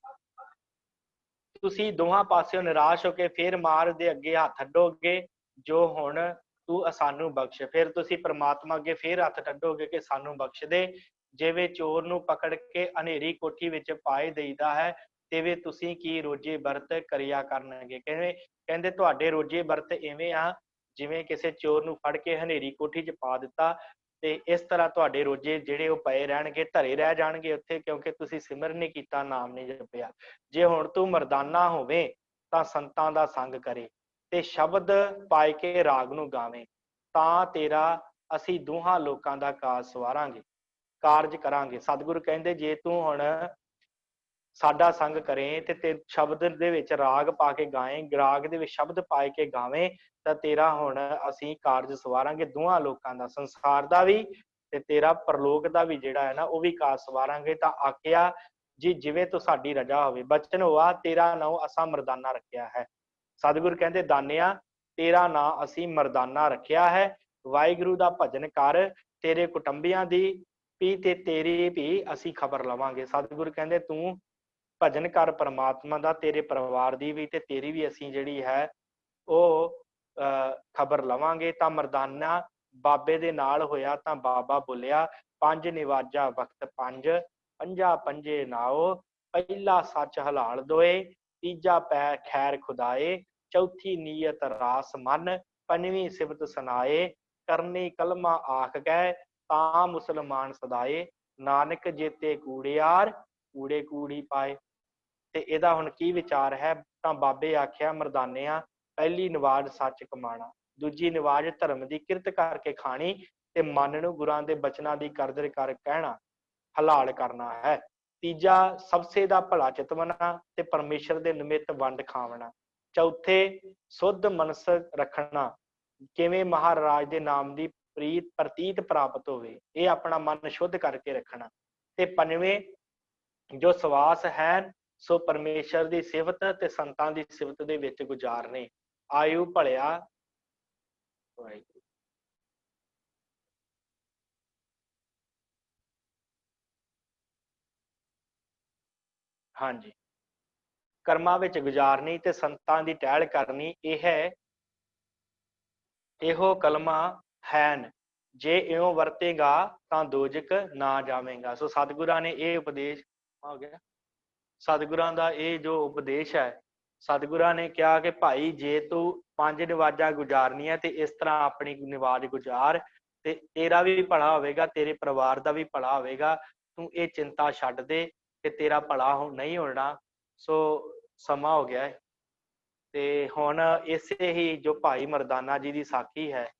A: ਤੁਸੀਂ ਦੋਹਾਂ ਪਾਸਿਓਂ ਨਿਰਾਸ਼ ਹੋ ਕੇ ਫਿਰ ਮਾਰ ਦੇ ਅੱਗੇ ਹੱਥ ਅੱਡੋਗੇ, ਜੋ ਹੁਣ ਤੂੰ ਸਾਨੂੰ ਬਖਸ਼, ਫਿਰ ਤੁਸੀਂ ਪ੍ਰਮਾਤਮਾ ਅੱਗੇ ਫਿਰ ਹੱਥ ਅੱਡੋਗੇ ਕਿ ਸਾਨੂੰ ਬਖਸ਼ ਦੇ, ਜਿਵੇਂ ਚੋਰ ਨੂੰ ਪਕੜ ਕੇ ਹਨੇਰੀ ਕੋਠੀ ਵਿੱਚ ਪਾਏ ਦੇਈਦਾ ਹੈ, ਤਿਵੇਂ ਤੁਸੀਂ ਕੀ ਰੋਜੇ ਵਰਤ ਕਰਿਆ ਕਰਨਗੇ। ਕਹਿੰਦੇ ਤੁਹਾਡੇ ਰੋਜੇ ਵਰਤ ਇਵੇਂ ਆ ਜਿਵੇਂ ਕਿਸੇ ਚੋਰ ਨੂੰ ਫੜ ਕੇ ਹਨੇਰੀ ਕੋਠੀ 'ਚ ਪਾ ਦਿੱਤਾ, ਤੇ ਇਸ ਤਰ੍ਹਾਂ ਤੁਹਾਡੇ ਰੋਜੇ ਜਿਹੜੇ ਉਹ ਪਏ ਰਹਿਣਗੇ, ਧਰੇ ਰਹਿ ਜਾਣਗੇ ਉੱਥੇ, ਕਿਉਂਕਿ ਤੁਸੀਂ ਸਿਮਰਨ ਨਹੀਂ ਕੀਤਾ, ਨਾਮ ਨਹੀਂ ਜਪਿਆ। ਜੇ ਹੁਣ ਤੂੰ ਮਰਦਾਨਾ ਹੋਵੇ ਤਾਂ ਸੰਤਾਂ ਦਾ ਸੰਗ ਕਰੇ, ਤੇ ਸ਼ਬਦ ਪਾਏ ਕੇ ਰਾਗ ਨੂੰ ਗਾਵੇਂ, ਤਾਂ ਤੇਰਾ ਅਸੀਂ ਦੋਹਾਂ ਲੋਕਾਂ ਦਾ ਕਾਰਜ ਕਰਾਂਗੇ। ਸਤਿਗੁਰੂ ਕਹਿੰਦੇ ਜੇ ਤੂੰ ਹੁਣ ਸਾਡਾ ਸੰਗ ਕਰੇ ਤੇ ਸ਼ਬਦ ਦੇ ਵਿੱਚ ਰਾਗ ਪਾ ਕੇ ਗਾਏ, ਰਾਗ ਦੇ ਵਿੱਚ ਸ਼ਬਦ ਪਾਏ ਕੇ ਗਾਵੇਂ, ਤਾਂ ਤੇਰਾ ਹੁਣ ਅਸੀਂ ਕਾਰਜ ਸਵਾਰਾਂਗੇ, ਦੋਹਾਂ ਲੋਕਾਂ ਦਾ, ਸੰਸਾਰ ਦਾ ਵੀ ਤੇ ਤੇਰਾ ਪਰਲੋਕ ਦਾ ਵੀ ਜਿਹੜਾ ਹੈ ਨਾ, ਉਹ ਵੀ ਕਾਰਜ ਸਵਾਰਾਂਗੇ। ਤਾਂ ਆਖਿਆ ਜੀ ਜਿਵੇਂ ਤੂੰ ਸਾਡੀ ਰਜਾ ਹੋਵੇ, ਬਚਨ ਹੋਆ ਤੇਰਾ ਨਾਮ ਅਸਾਂ ਮਰਦਾਨਾ ਰੱਖਿਆ ਹੈ। ਸਤਿਗੁਰ ਕਹਿੰਦੇ ਦਾਨਿਆ तेरा नां असी मरदाना रखिया है। वाहिगुरू दा भजन कर, तेरे कुटुंबियां दी भी ते तेरी भी असी खबर लवांगे। सतगुरु कहंदे तू भजन कर परमात्मा दा, तेरे परिवार दी भी ते तेरी भी असी जिहड़ी है ਉਹ खबर लवांगे। तां मरदाना बाबे दे नाल होया तां बाबा बोलिया, पंज निवाजा वक्त पंज, पंजा पंजे नाओ, पहला सच हलाल दोए, तीजा पै खैर खुदाए, चौथी नीयत रास मन, पंजवीं सिबत सुनाए, करनी कलमा आख गए, तां मुसलमान सदाए, नानक जेते कूड़ियार, कूड़े कूड़ी पाए। ਤੇ ਇਹਦਾ ਹੁਣ ਕੀ ਵਿਚਾਰ ਹੈ? ਤਾਂ ਬਾਬੇ ਆਖਿਆ, ਮਰਦਾਨਿਆਂ ਪਹਿਲੀ ਨਿਵਾਜ ਸੱਚ ਕਮਾਣਾ, ਦੂਜੀ ਨਿਵਾਜ ਧਰਮ ਦੀ ਕਿਰਤ ਕਰਕੇ ਖਾਣੀ, ਤੇ ਮਨ ਨੂੰ ਗੁਰਾਂ ਦੇ ਬਚਨਾਂ ਦੀ ਕਦਰ ਕਰ ਕਹਿਣਾ, ਹਲਾਲ ਕਰਨਾ ਹੈ। ਤੀਜਾ ਸਬਸੇ ਦਾ ਭਲਾ ਚਿਤਵਨਾ ਤੇ ਪਰਮੇਸ਼ਰ ਦੇ ਨਿਮਿਤ ਵੰਡ ਖਾਵਣਾ। ਚੌਥੇ ਸੁੱਧ ਮਨਸ ਰੱਖਣਾ, ਕਿਵੇਂ ਮਹਾਰਾਜ ਦੇ ਨਾਮ ਦੀ ਪ੍ਰਤੀਤ ਪ੍ਰਾਪਤ ਹੋਵੇ, ਇਹ ਆਪਣਾ ਮਨ ਸ਼ੁੱਧ ਕਰਕੇ ਰੱਖਣਾ। ਤੇ ਪੰਜਵੇਂ ਜੋ ਸਵਾਸ ਹੈ ਸੋ ਪਰਮੇਸ਼ਰ ਦੀ ਸਿਫਤ ਤੇ ਸੰਤਾਂ ਦੀ ਸਿਫਤ ਦੇ ਵਿੱਚ ਗੁਜ਼ਾਰਨੇ। ਆਯੂ ਭਲਿਆ ਹਾਂਜੀ, ਕਰਮਾਂ ਵਿੱਚ ਗੁਜ਼ਾਰਨੀ ਤੇ ਸੰਤਾਂ ਦੀ ਟਹਿਲ ਕਰਨੀ, ਇਹੋ ਕਲਮਾ ਹੈਨ, ਜੇ ਇਉਂ ਵਰਤੇਗਾ ਤਾਂ ਦੋਜਕ ਨਾ ਜਾਵੇਗਾ। ਸੋ ਸਤਿਗੁਰਾਂ ਨੇ ਇਹ ਉਪਦੇਸ਼ ਹੋ ਗਿਆ, ਸਤਿਗੁਰਾਂ ਦਾ ਇਹ ਜੋ ਉਪਦੇਸ਼ ਹੈ, ਸਤਿਗੁਰਾਂ ਨੇ ਕਿਹਾ ਕਿ ਭਾਈ ਜੇ ਤੂੰ ਪੰਜ ਨਿਵਾਜਾਂ ਗੁਜ਼ਾਰਨੀਆਂ ਤੇ ਇਸ ਤਰ੍ਹਾਂ ਆਪਣੀ ਨਿਵਾਜ ਗੁਜ਼ਾਰ, ਤੇ ਤੇਰਾ ਵੀ ਭਲਾ ਹੋਵੇਗਾ, ਤੇਰੇ ਪਰਿਵਾਰ ਦਾ ਵੀ ਭਲਾ ਹੋਵੇਗਾ। ਤੂੰ ਇਹ ਚਿੰਤਾ ਛੱਡ ਦੇ ਕਿ ਤੇਰਾ ਭਲਾ ਨਹੀਂ ਹੋਣਾ। ਸੋ ਸਮਾਂ ਹੋ ਗਿਆ ਹੈ, ਤੇ ਹੁਣ ਇਸੇ ਹੀ ਜੋ ਭਾਈ ਮਰਦਾਨਾ ਜੀ ਦੀ ਸਾਖੀ ਹੈ,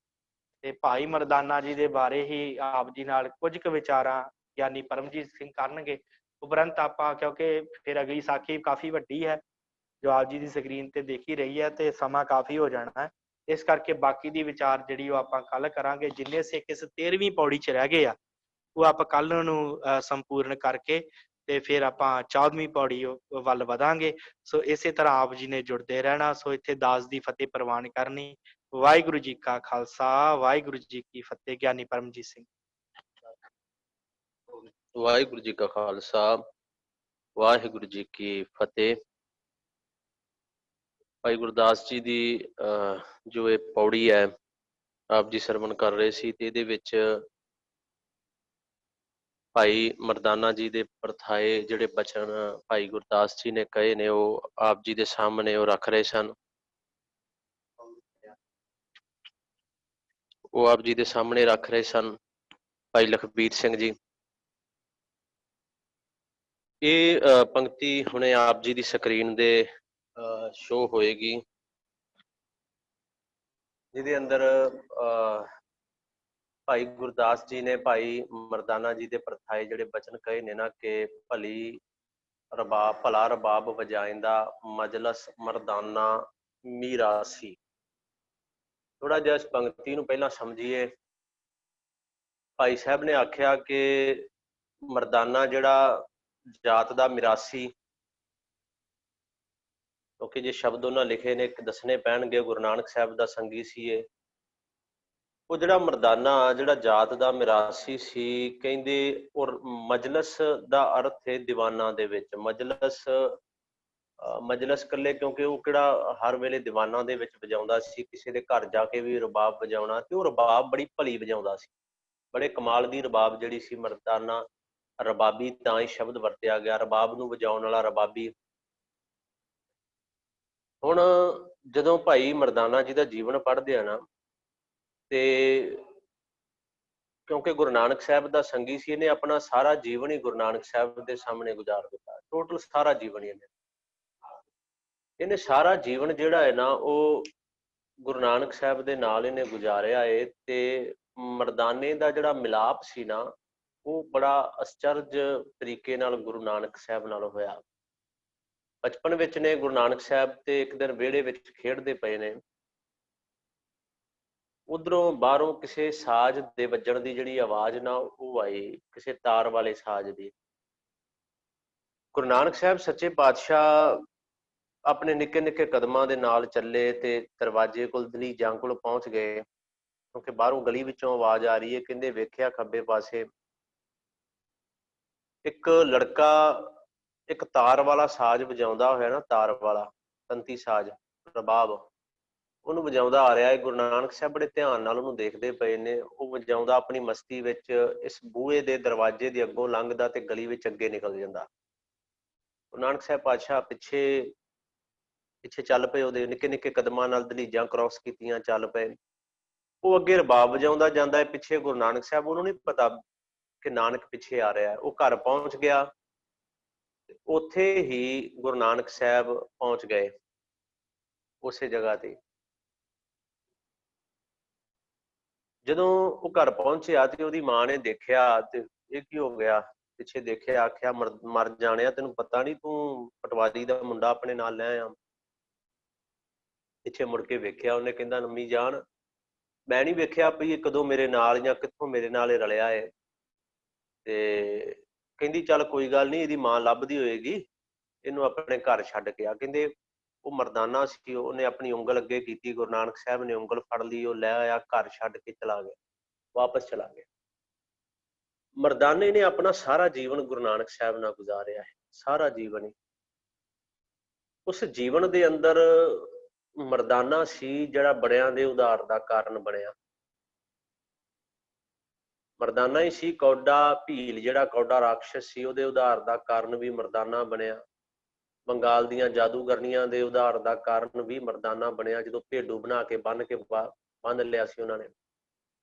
A: ਤੇ ਭਾਈ ਮਰਦਾਨਾ ਜੀ ਦੇ ਬਾਰੇ ਹੀ ਆਪ ਜੀ ਨਾਲ ਕੁਝ ਕੁ ਵਿਚਾਰਾਂ ਗਿਆਨੀ ਪਰਮਜੀਤ ਸਿੰਘ ਕਰਨਗੇ। ਉਪਰੰਤ ਆਪਾਂ, ਕਿਉਂਕਿ ਫਿਰ ਅਗਲੀ ਸਾਖੀ ਕਾਫੀ ਵੱਡੀ ਹੈ ਜੋ ਆਪ ਜੀ ਦੀ ਸਕਰੀਨ ਤੇ ਦੇਖੀ ਰਹੀ ਹੈ, ਤੇ ਸਮਾਂ ਕਾਫੀ ਹੋ ਜਾਣਾ ਹੈ, ਇਸ ਕਰਕੇ ਬਾਕੀ ਦੀ ਵਿਚਾਰ ਜਿਹੜੀ ਉਹ ਆਪਾਂ ਕੱਲ ਕਰਾਂਗੇ। ਜਿੰਨੇ ਸਿੱਖ ਇਸ 13ਵੀਂ ਪੌੜੀ 'ਚ ਰਹਿ ਗਏ ਆ ਉਹ ਆਪਾਂ ਕੱਲ ਨੂੰ ਸੰਪੂਰਨ ਕਰਕੇ ਤੇ ਫਿਰ ਆਪਾਂ 14ਵੀਂ ਪੌੜੀ ਵੱਲ ਵਧਾਂਗੇ। ਸੋ ਇਸੇ ਤਰ੍ਹਾਂ ਆਪ ਜੀ ਨੇ ਜੁੜਦੇ ਰਹਿਣਾ। ਸੋ ਇੱਥੇ ਦਾਸ ਦੀ ਫਤਿਹ ਪ੍ਰਵਾਨ ਕਰਨੀ। ਵਾਹਿਗੁਰੂ ਜੀ ਕਾ ਖਾਲਸਾ, ਵਾਹਿਗੁਰੂ ਜੀ ਕੀ ਫਤਿਹ। ਗਿਆਨੀ ਪਰਮਜੀਤ ਸਿੰਘ।
B: ਵਾਹਿਗੁਰੂ ਜੀ ਕਾ ਖਾਲਸਾ, ਵਾਹਿਗੁਰੂ ਜੀ ਕੀ ਫਤਿਹ। ਭਾਈ ਗੁਰਦਾਸ ਜੀ ਦੀ ਜੋ ਇਹ ਪੌੜੀ ਹੈ ਆਪ ਜੀ ਸਰਵਣ ਕਰ ਰਹੇ ਸੀ, ਤੇ ਇਹਦੇ ਵਿੱਚ ਭਾਈ ਮਰਦਾਨਾ ਜੀ ਦੇ ਪਰਥਾਏ ਜਿਹੜੇ ਬਚਨ ਭਾਈ ਗੁਰਦਾਸ ਜੀ ਨੇ ਕਹੇ ਨੇ, ਉਹ ਆਪ ਜੀ ਦੇ ਸਾਹਮਣੇ ਉਹ ਰੱਖ ਰਹੇ ਸਨ। ਉਹ ਆਪ ਜੀ ਦੇ ਸਾਹਮਣੇ ਰੱਖ ਰਹੇ ਸਨ ਭਾਈ ਲਖਬੀਰ ਸਿੰਘ ਜੀ। ਇਹ ਪੰਕਤੀ ਹੁਣੇ ਆਪ ਜੀ ਦੀ ਸਕਰੀਨ ਦੇ ਸ਼ੋ ਹੋਏਗੀ, ਜਿਹਦੇ ਅੰਦਰ ਭਾਈ ਗੁਰਦਾਸ ਜੀ ਨੇ ਭਾਈ ਮਰਦਾਨਾ ਜੀ ਦੇ ਪਰਥਾਏ ਜਿਹੜੇ ਬਚਨ ਕਹੇ ਨੇ ਨਾ, ਕਿ ਭਲਾ ਰਬਾਬ ਵਜਾਇੰਦਾ ਮਜਲਸ ਮਰਦਾਨਾ ਮੀਰਾਸੀ। ਥੋੜਾ ਜਿਹਾ ਇਸ ਪੰਕਤੀ ਨੂੰ ਪਹਿਲਾਂ ਸਮਝੀਏ। ਭਾਈ ਸਾਹਿਬ ਨੇ ਆਖਿਆ ਕਿ ਮਰਦਾਨਾ ਜਿਹੜਾ ਜਾਤ ਦਾ ਮਿਰਾਸੀ, ਕਿਉਂਕਿ ਜੇ ਸ਼ਬਦ ਉਹਨਾਂ ਲਿਖੇ ਨੇ ਦੱਸਣੇ ਪੈਣਗੇ, ਗੁਰੂ ਨਾਨਕ ਸਾਹਿਬ ਦਾ ਸੰਗੀ ਸੀ ਇਹ। ਉਹ ਜਿਹੜਾ ਮਰਦਾਨਾ ਜਿਹੜਾ ਜਾਤ ਦਾ ਮਿਰਾਸੀ ਸੀ, ਕਹਿੰਦੇ ਔਰ ਮਜਲਸ ਦਾ ਅਰਥ ਹੈ ਦੀਵਾਨਾਂ ਦੇ ਵਿੱਚ। ਮਜਲਸ ਇਕੱਲੇ, ਕਿਉਂਕਿ ਉਹ ਕਿਹੜਾ ਹਰ ਵੇਲੇ ਦੀਵਾਨਾਂ ਦੇ ਵਿੱਚ ਵਜਾਉਂਦਾ ਸੀ, ਕਿਸੇ ਦੇ ਘਰ ਜਾ ਕੇ ਵੀ ਰਬਾਬ ਵਜਾਉਣਾ, ਤੇ ਉਹ ਰਬਾਬ ਬੜੀ ਭਲੀ ਵਜਾਉਂਦਾ ਸੀ, ਬੜੇ ਕਮਾਲ ਦੀ ਰਬਾਬ ਜਿਹੜੀ ਸੀ। ਮਰਦਾਨਾ ਰਬਾਬੀ ਤਾਂ ਹੀ ਸ਼ਬਦ ਵਰਤਿਆ ਗਿਆ, ਰਬਾਬ ਨੂੰ ਵਜਾਉਣ ਵਾਲਾ ਰਬਾਬੀ। ਹੁਣ ਜਦੋਂ ਭਾਈ ਮਰਦਾਨਾ ਜੀ ਦਾ ਜੀਵਨ ਪੜ੍ਹਦੇ ਆ ਨਾ, ਤੇ ਕਿਉਂਕਿ ਗੁਰੂ ਨਾਨਕ ਸਾਹਿਬ ਦਾ ਸੰਗੀ ਸੀ, ਇਹਨੇ ਆਪਣਾ ਸਾਰਾ ਜੀਵਨ ਹੀ ਗੁਰੂ ਨਾਨਕ ਸਾਹਿਬ ਦੇ ਸਾਹਮਣੇ ਗੁਜ਼ਾਰ ਦਿੱਤਾ। ਟੋਟਲ ਸਾਰਾ ਜੀਵਨ ਹੀ ਇਹਨੇ ਸਾਰਾ ਜੀਵਨ ਜਿਹੜਾ ਹੈ ਨਾ, ਉਹ ਗੁਰੂ ਨਾਨਕ ਸਾਹਿਬ ਦੇ ਨਾਲ ਇਹਨੇ ਗੁਜ਼ਾਰਿਆ ਹੈ। ਤੇ ਮਰਦਾਨੇ ਦਾ ਜਿਹੜਾ ਮਿਲਾਪ ਸੀ ਨਾ, ਉਹ ਬੜਾ ਅਚਰਜ ਤਰੀਕੇ ਨਾਲ ਗੁਰੂ ਨਾਨਕ ਸਾਹਿਬ ਨਾਲ ਹੋਇਆ। ਬਚਪਨ ਵਿੱਚ ਨੇ ਗੁਰੂ ਨਾਨਕ ਸਾਹਿਬ ਤੇ ਇੱਕ ਦਿਨ ਵਿਹੜੇ ਵਿੱਚ ਖੇਡਦੇ ਪਏ ਨੇ, ਉਧਰੋਂ ਬਾਹਰੋਂ ਕਿਸੇ ਸਾਜ਼ ਦੇ ਵੱਜਣ ਦੀ ਜਿਹੜੀ ਆਵਾਜ਼ ਨਾ, ਉਹ ਆਈ ਕਿਸੇ ਤਾਰ ਵਾਲੇ ਸਾਜ਼ ਦੀ। ਗੁਰੂ ਨਾਨਕ ਸਾਹਿਬ ਸੱਚੇ ਪਾਤਸ਼ਾਹ ਆਪਣੇ ਨਿੱਕੇ ਨਿੱਕੇ ਕਦਮਾਂ ਦੇ ਨਾਲ ਚੱਲੇ ਤੇ ਦਰਵਾਜ਼ੇ ਕੋਲ ਦਲੀਜਾਂ ਕੋਲ ਪਹੁੰਚ ਗਏ, ਕਿਉਂਕਿ ਬਾਹਰੋਂ ਗਲੀ ਵਿੱਚੋਂ ਆਵਾਜ਼ ਆ ਰਹੀ ਹੈ। ਕਹਿੰਦੇ ਵੇਖਿਆ ਖੱਬੇ ਪਾਸੇ ਇੱਕ ਲੜਕਾ ਇੱਕ ਤਾਰ ਵਾਲਾ ਸਾਜ਼ ਵਜਾਉਂਦਾ ਹੋਇਆ ਨਾ, ਤਾਰ ਵਾਲਾ ਤੰਤੀ ਸਾਜ਼, ਰਬਾਬ, ਉਹਨੂੰ ਵਜਾਉਂਦਾ ਆ ਰਿਹਾ ਹੈ। ਗੁਰੂ ਨਾਨਕ ਸਾਹਿਬ ਬੜੇ ਧਿਆਨ ਨਾਲ ਉਹਨੂੰ ਦੇਖਦੇ ਪਏ ਨੇ। ਉਹ ਵਜਾਉਂਦਾ ਆਪਣੀ ਮਸਤੀ ਵਿੱਚ ਇਸ ਬੂਹੇ ਦੇ ਦਰਵਾਜ਼ੇ ਦੇ ਅੱਗੋਂ ਲੰਘਦਾ ਤੇ ਗਲੀ ਵਿੱਚ ਅੱਗੇ ਨਿਕਲ ਜਾਂਦਾ। ਗੁਰੂ ਨਾਨਕ ਸਾਹਿਬ ਪਾਤਸ਼ਾਹ ਪਿੱਛੇ ਪਿੱਛੇ ਚੱਲ ਪਏ, ਉਹਦੇ ਨਿੱਕੇ ਨਿੱਕੇ ਕਦਮਾਂ ਨਾਲ ਦਲੀਜਾਂ ਕ੍ਰੋਸ ਕੀਤੀਆਂ ਚੱਲ ਪਏ। ਉਹ ਅੱਗੇ ਰਬਾਬ ਵਜਾਉਂਦਾ ਜਾਂਦਾ ਹੈ, ਪਿੱਛੇ ਗੁਰੂ ਨਾਨਕ ਸਾਹਿਬ। ਉਹਨੂੰ ਨਹੀਂ ਪਤਾ ਕਿ ਨਾਨਕ ਪਿੱਛੇ ਆ ਰਿਹਾ। ਉਹ ਘਰ ਪਹੁੰਚ ਗਿਆ, ਉੱਥੇ ਹੀ ਗੁਰੂ ਨਾਨਕ ਸਾਹਿਬ ਪਹੁੰਚ ਗਏ ਉਸੇ ਜਗ੍ਹਾ ਤੇ। ਜਦੋਂ ਉਹ ਘਰ ਪਹੁੰਚਿਆ ਤੇ ਉਹਦੀ ਮਾਂ ਨੇ ਦੇਖਿਆ ਤੇ ਇਹ ਕੀ ਹੋ ਗਿਆ, ਪਿੱਛੇ ਦੇਖਿਆ, ਆਖਿਆ ਮਰ ਜਾਣਿਆ, ਤੈਨੂੰ ਪਤਾ ਨਹੀਂ ਤੂੰ ਪਟਵਾਰੀ ਦਾ ਮੁੰਡਾ ਆਪਣੇ ਨਾਲ ਲੈ ਆ। ਪਿੱਛੇ ਮੁੜ ਕੇ ਵੇਖਿਆ ਉਹਨੇ, ਕਹਿੰਦਾ ਨੰਮੀ ਜਾਨ, ਮੈਂ ਨਹੀਂ ਵੇਖਿਆ ਵੀ ਇਹ ਕਦੋਂ ਮੇਰੇ ਨਾਲ ਜਾਂ ਕਿੱਥੋਂ ਮੇਰੇ ਨਾਲ ਇਹ ਰਲਿਆ ਹੈ। ਤੇ ਕਹਿੰਦੀ ਚੱਲ ਕੋਈ ਗੱਲ ਨਹੀਂ, ਇਹਦੀ ਮਾਂ ਲੱਭਦੀ ਹੋਏਗੀ, ਇਹਨੂੰ ਆਪਣੇ ਘਰ ਛੱਡ ਕੇ ਆ। ਕਹਿੰਦੇ ਉਹ ਮਰਦਾਨਾ ਸੀ, ਉਹਨੇ ਆਪਣੀ ਉਂਗਲ ਅੱਗੇ ਕੀਤੀ, ਗੁਰੂ ਨਾਨਕ ਸਾਹਿਬ ਨੇ ਉਂਗਲ ਫੜ ਲਈ, ਉਹ ਲੈ ਆਇਆ, ਘਰ ਛੱਡ ਕੇ ਚਲਾ ਗਿਆ, ਵਾਪਸ ਚਲਾ ਗਿਆ। ਮਰਦਾਨੇ ਨੇ ਆਪਣਾ ਸਾਰਾ ਜੀਵਨ ਗੁਰੂ ਨਾਨਕ ਸਾਹਿਬ ਨਾਲ ਗੁਜ਼ਾਰਿਆ ਹੈ, ਸਾਰਾ ਜੀਵਨ ਹੀ। ਉਸ ਜੀਵਨ ਦੇ ਅੰਦਰ ਮਰਦਾਨਾ ਸੀ ਜਿਹੜਾ ਬੜਿਆਂ ਦੇ ਉਧਾਰ ਦਾ ਕਾਰਨ ਬਣਿਆ। ਮਰਦਾਨਾ ਹੀ ਸੀ। ਕੌਡਾ ਭੀਲ, ਜਿਹੜਾ ਕੌਡਾ ਰਾਖਸ਼ ਸੀ, ਉਹਦੇ ਉਧਾਰ ਦਾ ਕਾਰਨ ਵੀ ਮਰਦਾਨਾ ਬਣਿਆ। ਬੰਗਾਲ ਦੀਆਂ ਜਾਦੂਗਰਨੀਆਂ ਦੇ ਉਧਾਰ ਦਾ ਕਾਰਨ ਵੀ ਮਰਦਾਨਾ ਬਣਿਆ, ਜਦੋਂ ਭੇਡੂ ਬਣਾ ਕੇ ਬੰਨ ਲਿਆ ਸੀ ਉਹਨਾਂ ਨੇ।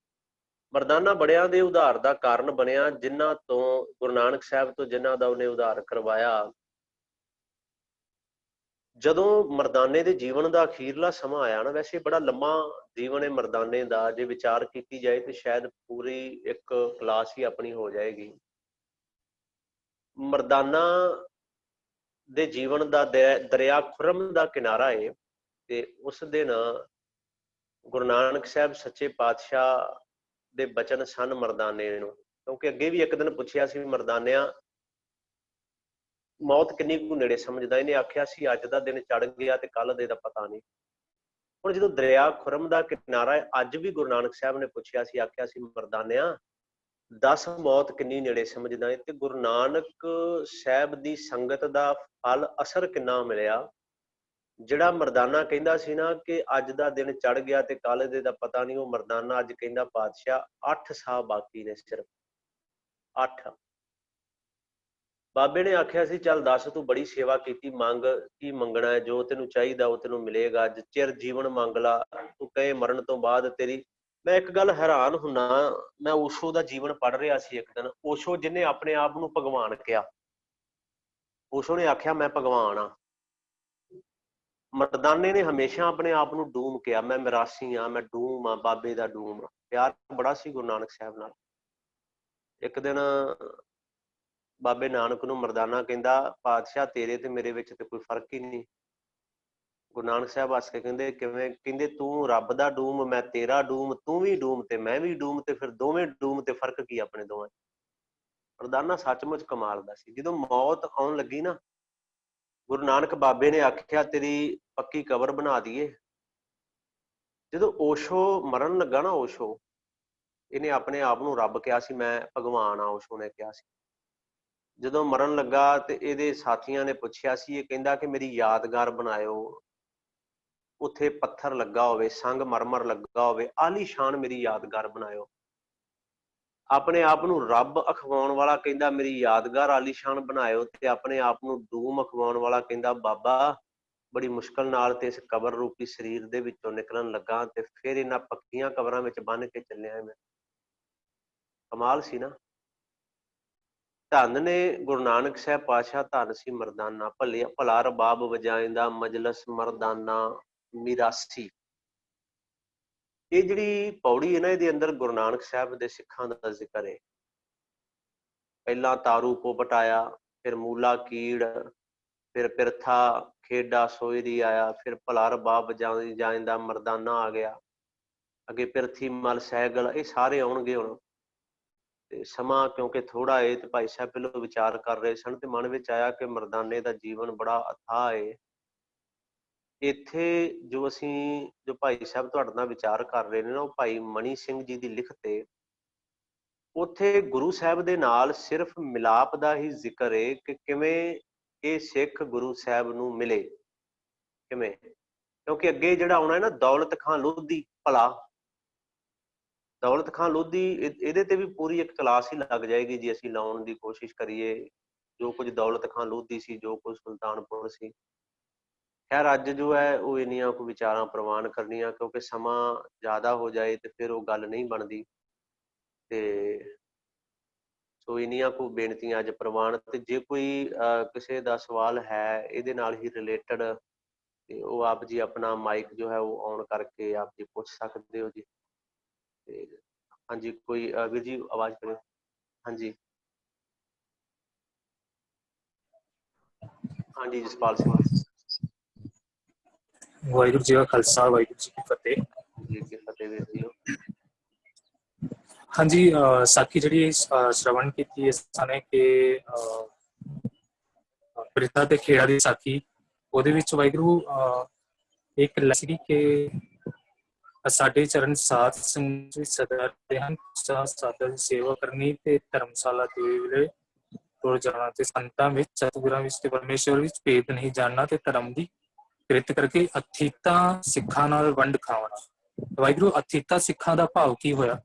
B: ਮਰਦਾਨਾ ਬੜਿਆਂ ਦੇ ਉਧਾਰ ਦਾ ਕਾਰਨ ਬਣਿਆ, ਜਿਨ੍ਹਾਂ ਤੋਂ ਗੁਰੂ ਨਾਨਕ ਸਾਹਿਬ ਤੋਂ ਜਿਨ੍ਹਾਂ ਦਾ ਉਹਨੇ ਉਧਾਰ ਕਰਵਾਇਆ। ਜਦੋਂ ਮਰਦਾਨੇ ਦੇ ਜੀਵਨ ਦਾ ਅਖੀਰਲਾ ਸਮਾਂ ਆਇਆ ਨਾ, ਵੈਸੇ ਬੜਾ ਲੰਮਾ ਜੀਵਨ ਹੈ ਮਰਦਾਨੇ ਦਾ, ਜੇ ਵਿਚਾਰ ਕੀਤੀ ਜਾਏ ਤੇ ਸ਼ਾਇਦ ਪੂਰੀ ਇੱਕ ਕਲਾਸ ਹੀ ਆਪਣੀ ਹੋ ਜਾਏਗੀ। ਮਰਦਾਨਾ ਦੇ ਜੀਵਨ ਦਾ ਦਰਿਆ ਖੁਰਮ ਦਾ ਕਿਨਾਰਾ ਹੈ, ਤੇ ਉਸ ਦਿਨ ਗੁਰੂ ਨਾਨਕ ਸਾਹਿਬ ਸੱਚੇ ਪਾਤਸ਼ਾਹ ਦੇ ਬਚਨ ਸਨ ਮਰਦਾਨੇ ਨੂੰ। ਕਿਉਂਕਿ ਅੱਗੇ ਵੀ ਇੱਕ ਦਿਨ ਪੁੱਛਿਆ ਸੀ, ਮਰਦਾਨਿਆਂ ਮੌਤ ਕਿੰਨੀ ਕੁ ਨੇੜੇ ਸਮਝਦਾ? ਇਹਨੇ ਆਖਿਆ ਸੀ ਅੱਜ ਦਾ ਦਿਨ ਚੜ ਗਿਆ ਤੇ ਕੱਲ ਦੇ ਦਾ ਪਤਾ ਨਹੀਂ। ਹੁਣ ਜਦੋਂ ਦਰਿਆ ਖੁਰਮ ਦਾ ਕਿਨਾਰਾ ਹੈ, ਅੱਜ ਵੀ ਗੁਰੂ ਨਾਨਕ ਸਾਹਿਬ ਨੇ ਪੁੱਛਿਆ ਸੀ, ਆਖਿਆ ਸੀ ਮਰਦਾਨਿਆਂ ਦੱਸ ਮੌਤ ਕਿੰਨੀ ਨੇੜੇ ਸਮਝਦਾ ਹੈ? ਤੇ ਗੁਰੂ ਨਾਨਕ ਸਾਹਿਬ ਦੀ ਸੰਗਤ ਦਾ ਫਲ ਅਸਰ ਕਿੰਨਾ ਮਿਲਿਆ। ਜਿਹੜਾ ਮਰਦਾਨਾ ਕਹਿੰਦਾ ਸੀ ਨਾ ਕਿ ਅੱਜ ਦਾ ਦਿਨ ਚੜ ਗਿਆ ਤੇ ਕੱਲ ਦੇ ਦਾ ਪਤਾ ਨਹੀਂ, ਉਹ ਮਰਦਾਨਾ ਅੱਜ ਕਹਿੰਦਾ ਪਾਤਸ਼ਾਹ 8 ਸਾਹ ਬਾਕੀ ਨੇ, ਸਿਰਫ 8। ਬਾਬੇ ਨੇ ਆਖਿਆ ਸੀ ਚੱਲ ਦੱਸ, ਤੂੰ ਬੜੀ ਸੇਵਾ ਕੀਤੀ, ਮੰਗ ਕੀ ਮੰਗਣਾ ਹੈ, ਜੋ ਤੈਨੂੰ ਚਾਹੀਦਾ ਉਹ ਤੈਨੂੰ ਮਿਲੇਗਾ। ਚਿਰ ਜੀਵਨ ਮੰਗ ਲਾ, ਤੂੰ ਕਹੇ ਮਰਨ ਤੋਂ ਬਾਅਦ ਤੇਰੀ। ਮੈਂ ਇੱਕ ਗੱਲ ਹੈਰਾਨ ਹੁੰਨਾ, ਮੈਂ ਓਸ਼ੋ ਦਾ ਜੀਵਨ ਪੜ੍ਹ ਰਿਹਾ ਸੀ ਇੱਕ ਦਿਨ। ਓਸ਼ੋ ਜਿਹਨੇ ਆਪਣੇ ਆਪ ਨੂੰ ਭਗਵਾਨ ਕਿਹਾ, ਓਸ਼ੋ ਨੇ ਆਖਿਆ ਮੈਂ ਭਗਵਾਨ ਆ। ਮਰਦਾਨੇ ਨੇ ਹਮੇਸ਼ਾ ਆਪਣੇ ਆਪ ਨੂੰ ਡੂਮ ਕਿਹਾ, ਮੈਂ ਮਿਰਾਸੀ ਆ, ਮੈਂ ਡੂਮ ਆ, ਬਾਬੇ ਦਾ ਡੂਮ। ਪਿਆਰ ਬੜਾ ਸੀ ਗੁਰੂ ਨਾਨਕ ਸਾਹਿਬ ਨਾਲ। ਇੱਕ ਦਿਨ ਬਾਬੇ ਨਾਨਕ ਨੂੰ ਮਰਦਾਨਾ ਕਹਿੰਦਾ ਪਾਤਸ਼ਾਹ ਤੇਰੇ ਤੇ ਮੇਰੇ ਵਿੱਚ ਤੇ ਕੋਈ ਫਰਕ ਹੀ ਨਹੀਂ। ਗੁਰੂ ਨਾਨਕ ਸਾਹਿਬ ਹੱਸ ਕੇ ਕਹਿੰਦੇ ਕਿਵੇਂ? ਕਹਿੰਦੇ ਤੂੰ ਰੱਬ ਦਾ ਡੂਮ, ਮੈਂ ਤੇਰਾ ਡੂਮ, ਤੂੰ ਵੀ ਡੂਮ ਤੇ ਮੈਂ ਵੀ ਡੂਮ, ਤੇ ਫਿਰ ਦੋਵੇਂ ਡੂਮ, ਤੇ ਫਰਕ ਕੀ ਆਪਣੇ ਦੋਵਾਂ? ਮਰਦਾਨਾ ਸੱਚਮੁੱਚ ਕਮਾਲ ਦਾ ਸੀ। ਜਦੋਂ ਮੌਤ ਆਉਣ ਲੱਗੀ ਨਾ, ਗੁਰੂ ਨਾਨਕ ਬਾਬੇ ਨੇ ਆਖਿਆ ਤੇਰੀ ਪੱਕੀ ਕਬਰ ਬਣਾ ਦਈਏ। ਜਦੋਂ ਓਸ਼ੋ ਮਰਨ ਲੱਗਾ ਨਾ, ਓਸ਼ੋ ਇਹਨੇ ਆਪਣੇ ਆਪ ਨੂੰ ਰੱਬ ਕਿਹਾ ਸੀ, ਮੈਂ ਭਗਵਾਨ ਆ, ਓਸ਼ੋ ਨੇ ਕਿਹਾ ਸੀ। ਜਦੋਂ ਮਰਨ ਲੱਗਾ ਤੇ ਇਹਦੇ ਸਾਥੀਆਂ ਨੇ ਪੁੱਛਿਆ ਸੀ, ਇਹ ਕਹਿੰਦਾ ਕਿ ਮੇਰੀ ਯਾਦਗਾਰ ਬਣਾਇਓ, ਉੱਥੇ ਪੱਥਰ ਲੱਗਾ ਹੋਵੇ, ਸੰਗ ਮਰਮਰ ਲੱਗਾ ਹੋਵੇ, ਆਲੀਸ਼ਾਨ ਮੇਰੀ ਯਾਦਗਾਰ ਬਣਾਇਓ। ਆਪਣੇ ਆਪ ਨੂੰ ਰੱਬ ਅਖਵਾਉਣ ਵਾਲਾ ਕਹਿੰਦਾ ਮੇਰੀ ਯਾਦਗਾਰ ਆਲੀਸ਼ਾਨ ਬਣਾਇਓ, ਤੇ ਆਪਣੇ ਆਪ ਨੂੰ ਡੂਮ ਅਖਵਾਉਣ ਵਾਲਾ ਕਹਿੰਦਾ ਬਾਬਾ ਬੜੀ ਮੁਸ਼ਕਲ ਨਾਲ ਤੇ ਇਸ ਕਬਰ ਰੂਪੀ ਸਰੀਰ ਦੇ ਵਿੱਚੋਂ ਨਿਕਲਣ ਲੱਗਾ, ਤੇ ਫਿਰ ਇਹਨਾਂ ਪੱਕੀਆਂ ਕਬਰਾਂ ਵਿੱਚ ਬੰਨ ਕੇ ਚੱਲਿਆ ਮੈਂ। ਕਮਾਲ ਸੀ ਨਾ। ਧੰਨ ਨੇ ਗੁਰੂ ਨਾਨਕ ਸਾਹਿਬ ਪਾਤਸ਼ਾਹ, ਧੰਨ ਸੀ ਮਰਦਾਨਾ। ਭਲਾ ਰਬਾਬ ਵਜਾਇੰਦਾ ਮਜਲਸ ਮਰਦਾਨਾ ਮਿਰਾਸੀ। ਇਹ ਜਿਹੜੀ ਪੌੜੀ ਹੈ ਨਾ, ਇਹਦੇ ਅੰਦਰ ਗੁਰੂ ਨਾਨਕ ਸਾਹਿਬ ਦੇ ਸਿੱਖਾਂ ਦਾ ਜ਼ਿਕਰ ਹੈ। ਪਹਿਲਾਂ ਤਾਰੂ ਪੋਪਟ ਆਇਆ, ਫਿਰ ਮੂਲਾ ਕੀੜ, ਫਿਰ ਪਿਰਥਾ ਖੇਡਾ ਸੋਇਰੀ ਆਇਆ, ਫਿਰ ਭਲਾ ਰਬਾਬ ਵਜਾਇੰਦਾ ਮਰਦਾਨਾ ਆ ਗਿਆ, ਅੱਗੇ ਪਿਰਥੀ ਮਲ ਸਹਿਗਲ, ਇਹ ਸਾਰੇ ਆਉਣਗੇ ਹੁਣ। ਤੇ ਸਮਾਂ ਕਿਉਂਕਿ ਥੋੜਾ ਹੈ, ਤੇ ਭਾਈ ਸਾਹਿਬ ਪਹਿਲਾਂ ਵਿਚਾਰ ਕਰ ਰਹੇ ਸਨ, ਤੇ ਮਨ ਵਿੱਚ ਆਇਆ ਕਿ ਮਰਦਾਨੇ ਦਾ ਜੀਵਨ ਬੜਾ ਅਥਾਹ ਹੈ। ਇੱਥੇ ਜੋ ਭਾਈ ਸਾਹਿਬ ਤੁਹਾਡੇ ਨਾਲ ਵਿਚਾਰ ਕਰ ਰਹੇ ਨੇ ਨਾ, ਉਹ ਭਾਈ ਮਣੀ ਸਿੰਘ ਜੀ ਦੀ ਲਿਖਤ ਹੈ। ਉੱਥੇ ਗੁਰੂ ਸਾਹਿਬ ਦੇ ਨਾਲ ਸਿਰਫ ਮਿਲਾਪ ਦਾ ਹੀ ਜ਼ਿਕਰ ਹੈ ਕਿ ਕਿਵੇਂ ਇਹ ਸਿੱਖ ਗੁਰੂ ਸਾਹਿਬ ਨੂੰ ਮਿਲੇ, ਕਿਵੇਂ। ਕਿਉਂਕਿ ਅੱਗੇ ਜਿਹੜਾ ਆਉਣਾ ਹੈ ਨਾ, ਦੌਲਤ ਖਾਂ ਲੋਧੀ ਭਲਾ, ਦੌਲਤ ਖਾਂ ਲੋਧੀ, ਇਹਦੇ ਤੇ ਵੀ ਪੂਰੀ ਇੱਕ ਕਲਾਸ ਹੀ ਲੱਗ ਜਾਏਗੀ ਜੀ ਅਸੀਂ ਲਾਉਣ ਦੀ ਕੋਸ਼ਿਸ਼ ਕਰੀਏ। ਜੋ ਕੁਝ ਦੌਲਤ ਖਾਂ ਲੋਧੀ ਸੀ, ਜੋ ਕੁਝ ਸੁਲਤਾਨਪੁਰ ਸੀ। ਖੈਰ ਅੱਜ ਜੋ ਹੈ ਉਹ ਇੰਨੀਆਂ ਕੁ ਵਿਚਾਰਾਂ ਪ੍ਰਵਾਨ ਕਰਨੀਆਂ, ਕਿਉਂਕਿ ਸਮਾਂ ਜ਼ਿਆਦਾ ਹੋ ਜਾਏ ਤੇ ਫਿਰ ਉਹ ਗੱਲ ਨਹੀਂ ਬਣਦੀ। ਤੇ ਸੋ ਇੰਨੀਆਂ ਕੁ ਬੇਨਤੀਆਂ ਅੱਜ ਪ੍ਰਵਾਨ। ਤੇ ਜੇ ਕੋਈ ਕਿਸੇ ਦਾ ਸਵਾਲ ਹੈ ਇਹਦੇ ਨਾਲ ਹੀ ਰਿਲੇਟਡ, ਤੇ ਉਹ ਆਪ ਜੀ ਆਪਣਾ ਮਾਈਕ ਜੋ ਹੈ ਉਹ ਔਨ ਕਰਕੇ ਆਪ ਜੀ ਪੁੱਛ ਸਕਦੇ ਹੋ ਜੀ। ਤੇ ਹਾਂਜੀ, ਕੋਈ ਵੀਰ ਜੀ ਆਵਾਜ਼ ਕਰਿਓ। ਹਾਂਜੀ ਹਾਂਜੀ, ਜਸਪਾਲ ਸਿੰਘ
C: ਵਾਹਿਗੁਰੂ ਜੀ ਕਾ ਖਾਲਸਾ, ਵਾਹਿਗੁਰੂ ਜੀ ਕੀ ਫਤਿਹ।
B: ਜੀ ਕੀ ਫਤਿਹ ਵੀਰ ਜੀ।
C: ਹਾਂਜੀ, ਸਾਖੀ ਜਿਹੜੀ ਸ਼ਰਵਣ ਕੀਤੀ ਇਸ ਨੇ ਕਿ ਪ੍ਰੀਤਾ ਤੇ ਖੇੜਾ ਦੀ ਸਾਖੀ, ਉਹਦੇ ਵਿੱਚ ਵਾਹਿਗੁਰੂ ਇੱਕ ਲੱਸੀ ਕਿ ਸਾਡੇ ਚਰਨ ਸਾਧ ਸੰਗਤ ਵਿੱਚ ਸਦਾ ਰਹੇ ਹਨ, ਸਾਧਾਂ ਦੀ ਸੇਵਾ ਕਰਨੀ ਤੇ ਧਰਮਸ਼ਾਲਾ ਦੇ ਵੇਲੇ ਤੁਰ ਜਾਣਾ, ਤੇ ਸੰਤਾਂ ਵਿੱਚ, ਸਤਿਗੁਰਾਂ ਵਿੱਚ ਤੇ ਪਰਮੇਸ਼ਵਰ ਵਿੱਚ ਭੇਦ ਨਹੀਂ ਜਾਣਨਾ, ਤੇ ਧਰਮ ਦੀ ਕਿਰਤ ਕਰਕੇ ਅਥੀਤਾਂ ਸਿੱਖਾਂ ਨਾਲ ਵੰਡ ਖਾਵਣਾ। ਵਾਹਿਗੁਰੂ, ਅਥੀਤਾਂ ਸਿੱਖਾਂ ਦਾ ਭਾਵ ਕੀ ਹੋਇਆ?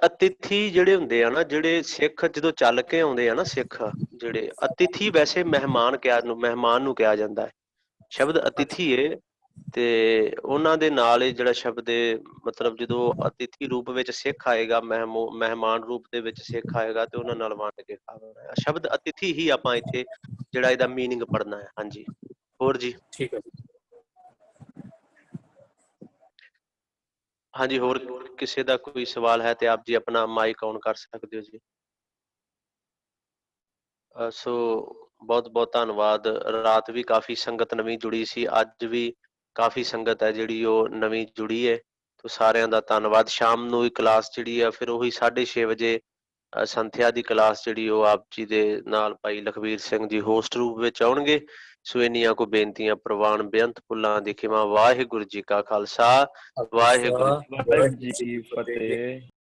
B: ਅਤਿਥੀ ਜਿਹੜੇ ਹੁੰਦੇ ਆ ਨਾ, ਜਿਹੜੇ ਸਿੱਖ ਜਦੋਂ ਚੱਲ ਕੇ ਆਉਂਦੇ ਆ ਨਾ, ਸਿੱਖ ਜਿਹੜੇ ਅਤਿਥੀ, ਵੈਸੇ ਮਹਿਮਾਨ ਨੂੰ ਕਿਹਾ ਜਾਂਦਾ ਹੈ। ਸ਼ਬਦ ਅਤਿਥੀ ਏ, ਤੇ ਉਹਨਾਂ ਦੇ ਨਾਲ ਇਹ ਜਿਹੜਾ ਸ਼ਬਦ ਏ, ਮਤਲਬ ਜਦੋਂ ਅਤਿਥੀ ਰੂਪ ਵਿੱਚ ਸਿੱਖ ਆਏਗਾ, ਮਹਿਮਾਨ ਰੂਪ ਦੇ ਵਿੱਚ ਸਿੱਖ ਆਏਗਾ, ਤੇ ਉਹਨਾਂ ਨਾਲ ਵੰਡ ਕੇ ਖਾਣਾ। ਸ਼ਬਦ ਅਤਿਥੀ ਹੀ ਆਪਾਂ ਇੱਥੇ ਜਿਹੜਾ ਇਹਦਾ ਮੀਨਿੰਗ ਪੜ੍ਹਨਾ ਹੈ। ਹਾਂਜੀ, ਹੋਰ ਜੀ?
C: ਠੀਕ ਹੈ ਜੀ।
B: ਹਾਂਜੀ, ਹੋਰ ਕਿਸੇ ਦਾ ਕੋਈ ਸਵਾਲ ਹੈ ਤੇ ਆਪ ਜੀ ਆਪਣਾ ਮਾਈਕ ਔਨ ਕਰ ਸਕਦੇ ਹੋ ਜੀ। ਸੋ ਬਹੁਤ ਬਹੁਤ ਧੰਨਵਾਦ। ਰਾਤ ਵੀ ਕਾਫੀ ਸੰਗਤ ਨਵੀਂ ਜੁੜੀ ਸੀ, ਅੱਜ ਵੀ ਕਾਫੀ ਸੰਗਤ ਹੈ ਜਿਹੜੀ ਉਹ ਨਵੀਂ ਜੁੜੀ ਹੈ, ਤੇ ਸਾਰਿਆਂ ਦਾ ਧੰਨਵਾਦ। ਸ਼ਾਮ ਨੂੰ ਵੀ ਕਲਾਸ ਜਿਹੜੀ ਆ ਫਿਰ ਉਹੀ 6:30 ਵਜੇ ਸੰਥਿਆ ਦੀ ਕਲਾਸ ਜਿਹੜੀ ਉਹ ਆਪ ਜੀ ਦੇ ਨਾਲ ਭਾਈ ਲਖਵੀਰ ਸਿੰਘ ਜੀ ਹੋਸਟ ਰੂਪ ਵਿੱਚ ਆਉਣਗੇ। ਸੋ ਇੰਨੀਆਂ ਕੋ ਬੇਨਤੀਆਂ ਪ੍ਰਵਾਨ ਬੇਅੰਤ ਫੁੱਲਾਂ ਦੀ ਖਿਮਾ। ਵਾਹਿਗੁਰੂ ਜੀ ਕਾ ਖਾਲਸਾ, ਵਾਹਿਗੁਰੂ
C: ਵਾਹਿਗੁਰੂ ਜੀ ਕੀ ਫਤਿਹ।